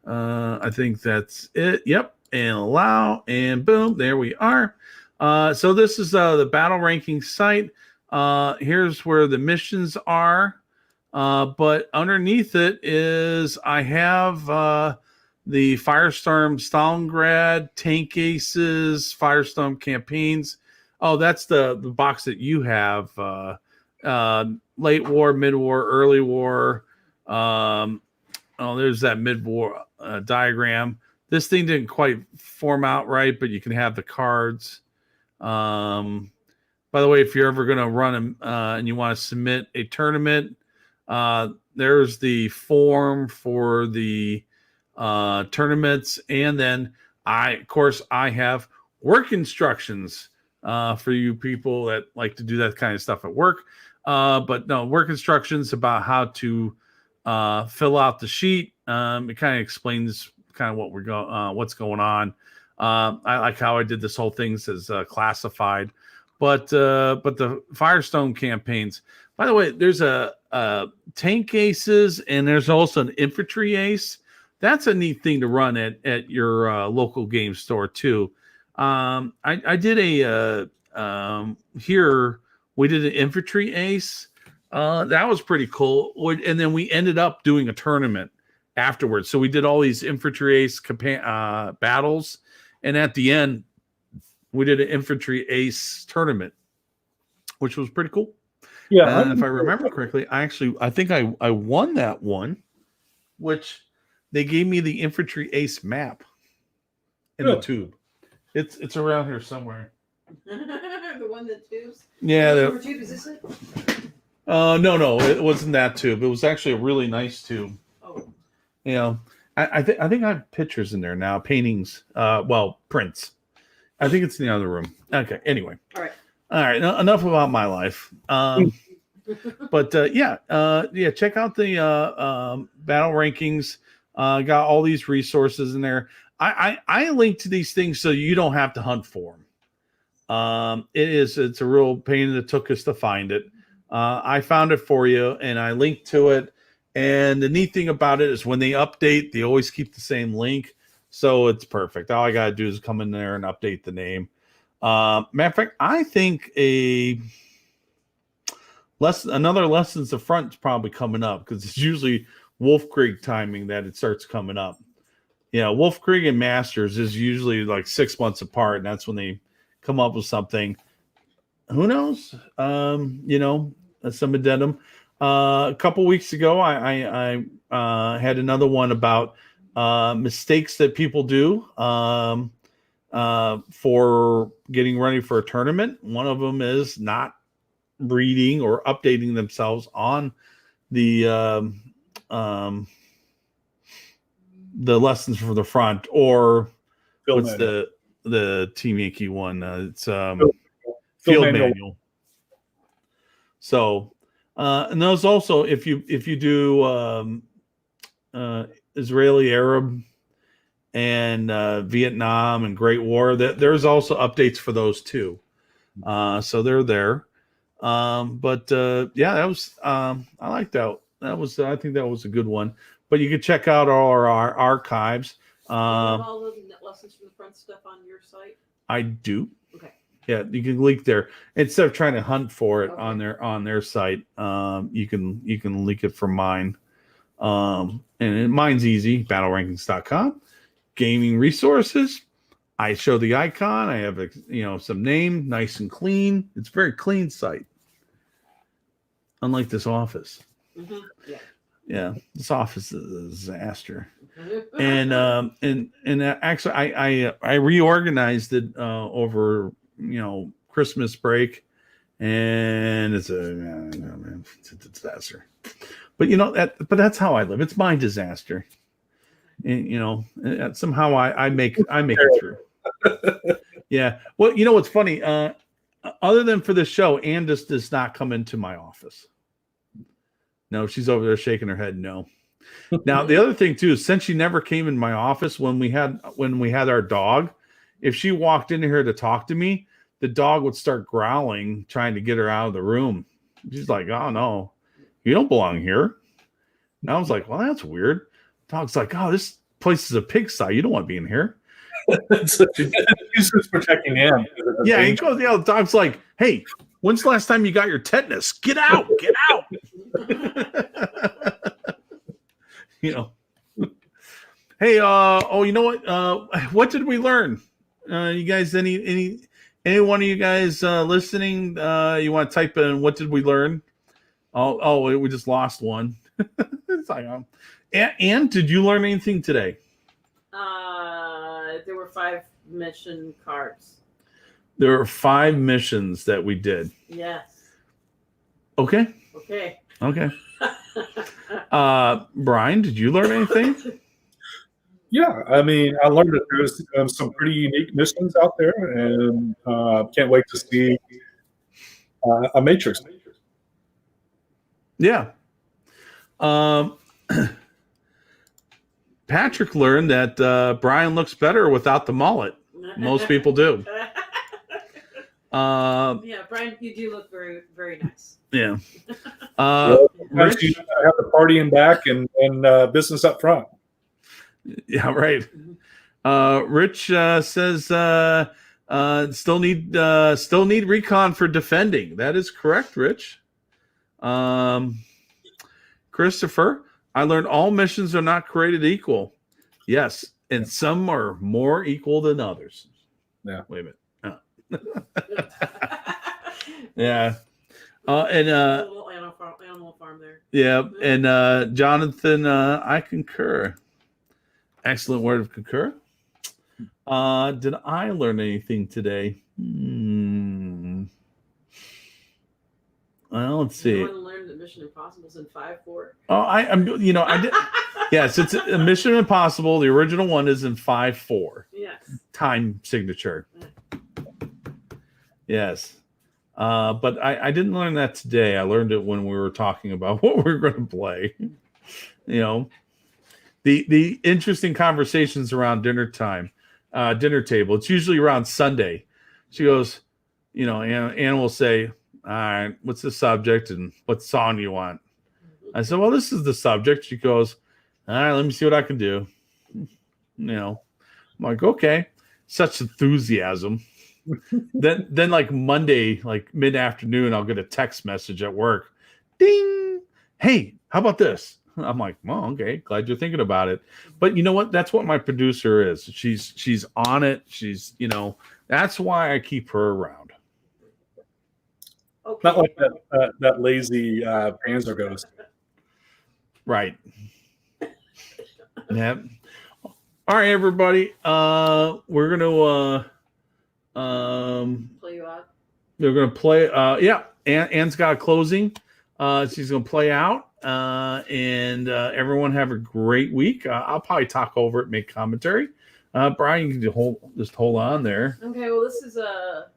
blah. I think that's it. Yep, and allow, and boom, there we are. So this is the battle ranking site. Here's where the missions are. But underneath it is I have the Firestorm Stalingrad, Tank Aces, Firestorm campaigns. Oh, that's the box that you have. Late war, mid-war, early war. There's that mid-war diagram. This thing didn't quite form out right, but you can have the cards. By the way, if you're ever going to run and you want to submit a tournament, there's the form for the tournaments. And then I have work instructions for you people that like to do that kind of stuff at work. But no, work instructions about how to fill out the sheet. It kind of explains kind of what's going on. I like how I did this whole thing as classified. But the Firestone campaigns. By the way, there's a tank aces, and there's also an infantry ace. That's a neat thing to run at your local game store too. I did here we did an infantry ace. That was pretty cool. And then we ended up doing a tournament afterwards. So we did all these infantry ace battles, and at the end, we did an infantry ace tournament, which was pretty cool. Yeah, And if I remember correctly, I think I won that one, which they gave me the infantry ace map in the tube. It's around here somewhere. The one that tubes. Yeah. The tube, is this it? No, it wasn't that tube. It was actually a really nice tube. Oh. You know, I think I have pictures in there now, paintings, prints. I think it's in the other room. Okay. Anyway. All right. Enough about my life. But check out the battle rankings. Got all these resources in there. I link to these things so you don't have to hunt for them. It's a real pain in the tuchus to find it. I found it for you, and I linked to it. And the neat thing about it is when they update, they always keep the same link, so it's perfect. All I gotta do is come in there and update the name. Matter of fact, I think another Lessons of Front is probably coming up, because it's usually Wolf Creek timing that it starts coming up. Yeah, Wolf Creek and Masters is usually like 6 months apart, and that's when they come up with something. Who knows? Some addendum. A couple weeks ago, I had another one about mistakes that people do for getting ready for a tournament. One of them is not reading or updating themselves on the Lessons from the Front, or what's the Team Yankee one? It's Field Manual. So, and those also, if you do Israeli, Arab, and Vietnam and Great War, there's also updates for those too. So they're there. That was I like that. I think that was a good one. But you can check out all our archives. Do you have all the Lessons from the Front stuff on your site? I do. Okay. Yeah, you can link there instead of trying to hunt for it on their site. You can link it from mine. And mine's easy. BattleRankings.com. Gaming resources. I show the icon. I have some name, nice and clean. It's a very clean site. Unlike this office. Mm-hmm. Yeah, this office is a disaster. And actually, I reorganized it over Christmas break, and it's a disaster. But that's how I live. It's my disaster. And somehow I make it through. Yeah. Well, what's funny? Other than for this show, Andis does not come into my office. No, she's over there shaking her head. No. Now the other thing too is, since she never came in my office when we had our dog, if she walked in here to talk to me, the dog would start growling, trying to get her out of the room. She's like, "Oh no, you don't belong here." And I was like, "Well, that's weird." Dog's like, "Oh, this place is a pigsty. You don't want to be in here." He's just protecting him. Yeah, he goes. The dog's like, "Hey, when's the last time you got your tetanus? Get out! Get out!" Hey, you know what? What did we learn? You guys, any one of you guys listening? You want to type in what did we learn? Oh, we just lost one. It's like, and did you learn anything today? There were 5 mission cards. There were 5 missions that we did. Yes. Okay. Brian, did you learn anything? Yeah, I mean, I learned that there's some pretty unique missions out there, and can't wait to see a Matrix. Yeah. Patrick learned that Brian looks better without the mullet. Most people do. Yeah, Brian, you do look very, very nice. Yeah. First, you have the party in back and business up front. Yeah, right. Rich says still need recon for defending. That is correct, Rich. Christopher, I learned all missions are not created equal. Yes, and some are more equal than others. Yeah. Wait a minute. Yeah. And little animal farm there. yeah, and Jonathan, I concur. Excellent word of concur. Did I learn anything today? Well, let's see. You want to learn that Mission Impossible is in 5.4? Oh, I did. Yes, it's a Mission Impossible. The original one is in 5.4. Yes. Time signature. Yes. But I didn't learn that today. I learned it when we were talking about what we were going to play. The interesting conversations around dinner table. It's usually around Sunday. She goes, Anna will say, all right, what's the subject and what song do you want? I said, well, this is the subject. She goes, all right, let me see what I can do. I'm like, okay. Such enthusiasm. then like Monday, like mid-afternoon, I'll get a text message at work. Ding. Hey, how about this? I'm like, well, okay, glad you're thinking about it. But you know what? That's what my producer is. She's on it. She's, that's why I keep her around. Okay. Not like that lazy Panzer Ghost. Right. Yeah. All right, everybody. We're gonna play you out. They're gonna play. Yeah. Anne's got a closing. She's gonna play out. And everyone have a great week. I'll probably talk over it, make commentary. Brian, you can just hold on there. Okay. Well, this is a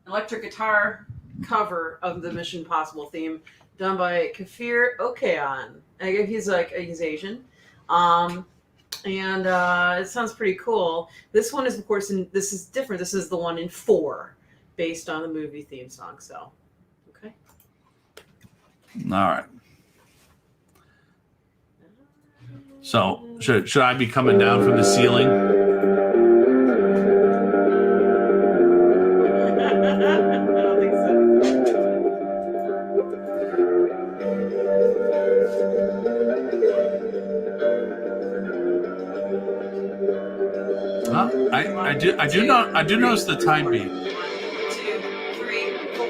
electric guitar cover of the Mission Impossible theme done by Kafir Okean. He's Asian. And it sounds pretty cool. This one is, of course, this is different. This is the one in 4, based on the movie theme song. So, okay. All right. So, should I be coming down from the ceiling? I don't think so. I do notice the time beat. 1, 2, 3, 4.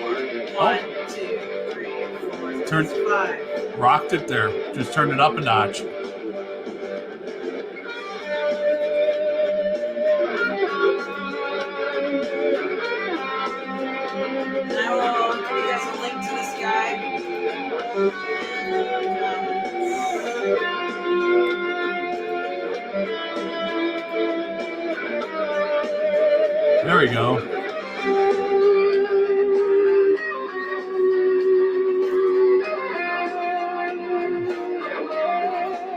1, 2, 3, 4. Turn 5. Rocked it there. Just turn it up a notch. I will give you guys a link to this guy. There we go.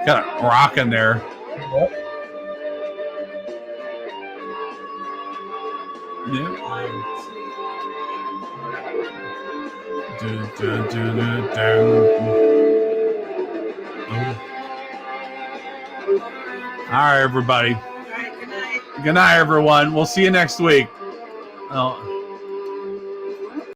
Got a rock in there. Yeah. All right, everybody. All right, good night. Good night, everyone. We'll see you next week. Oh.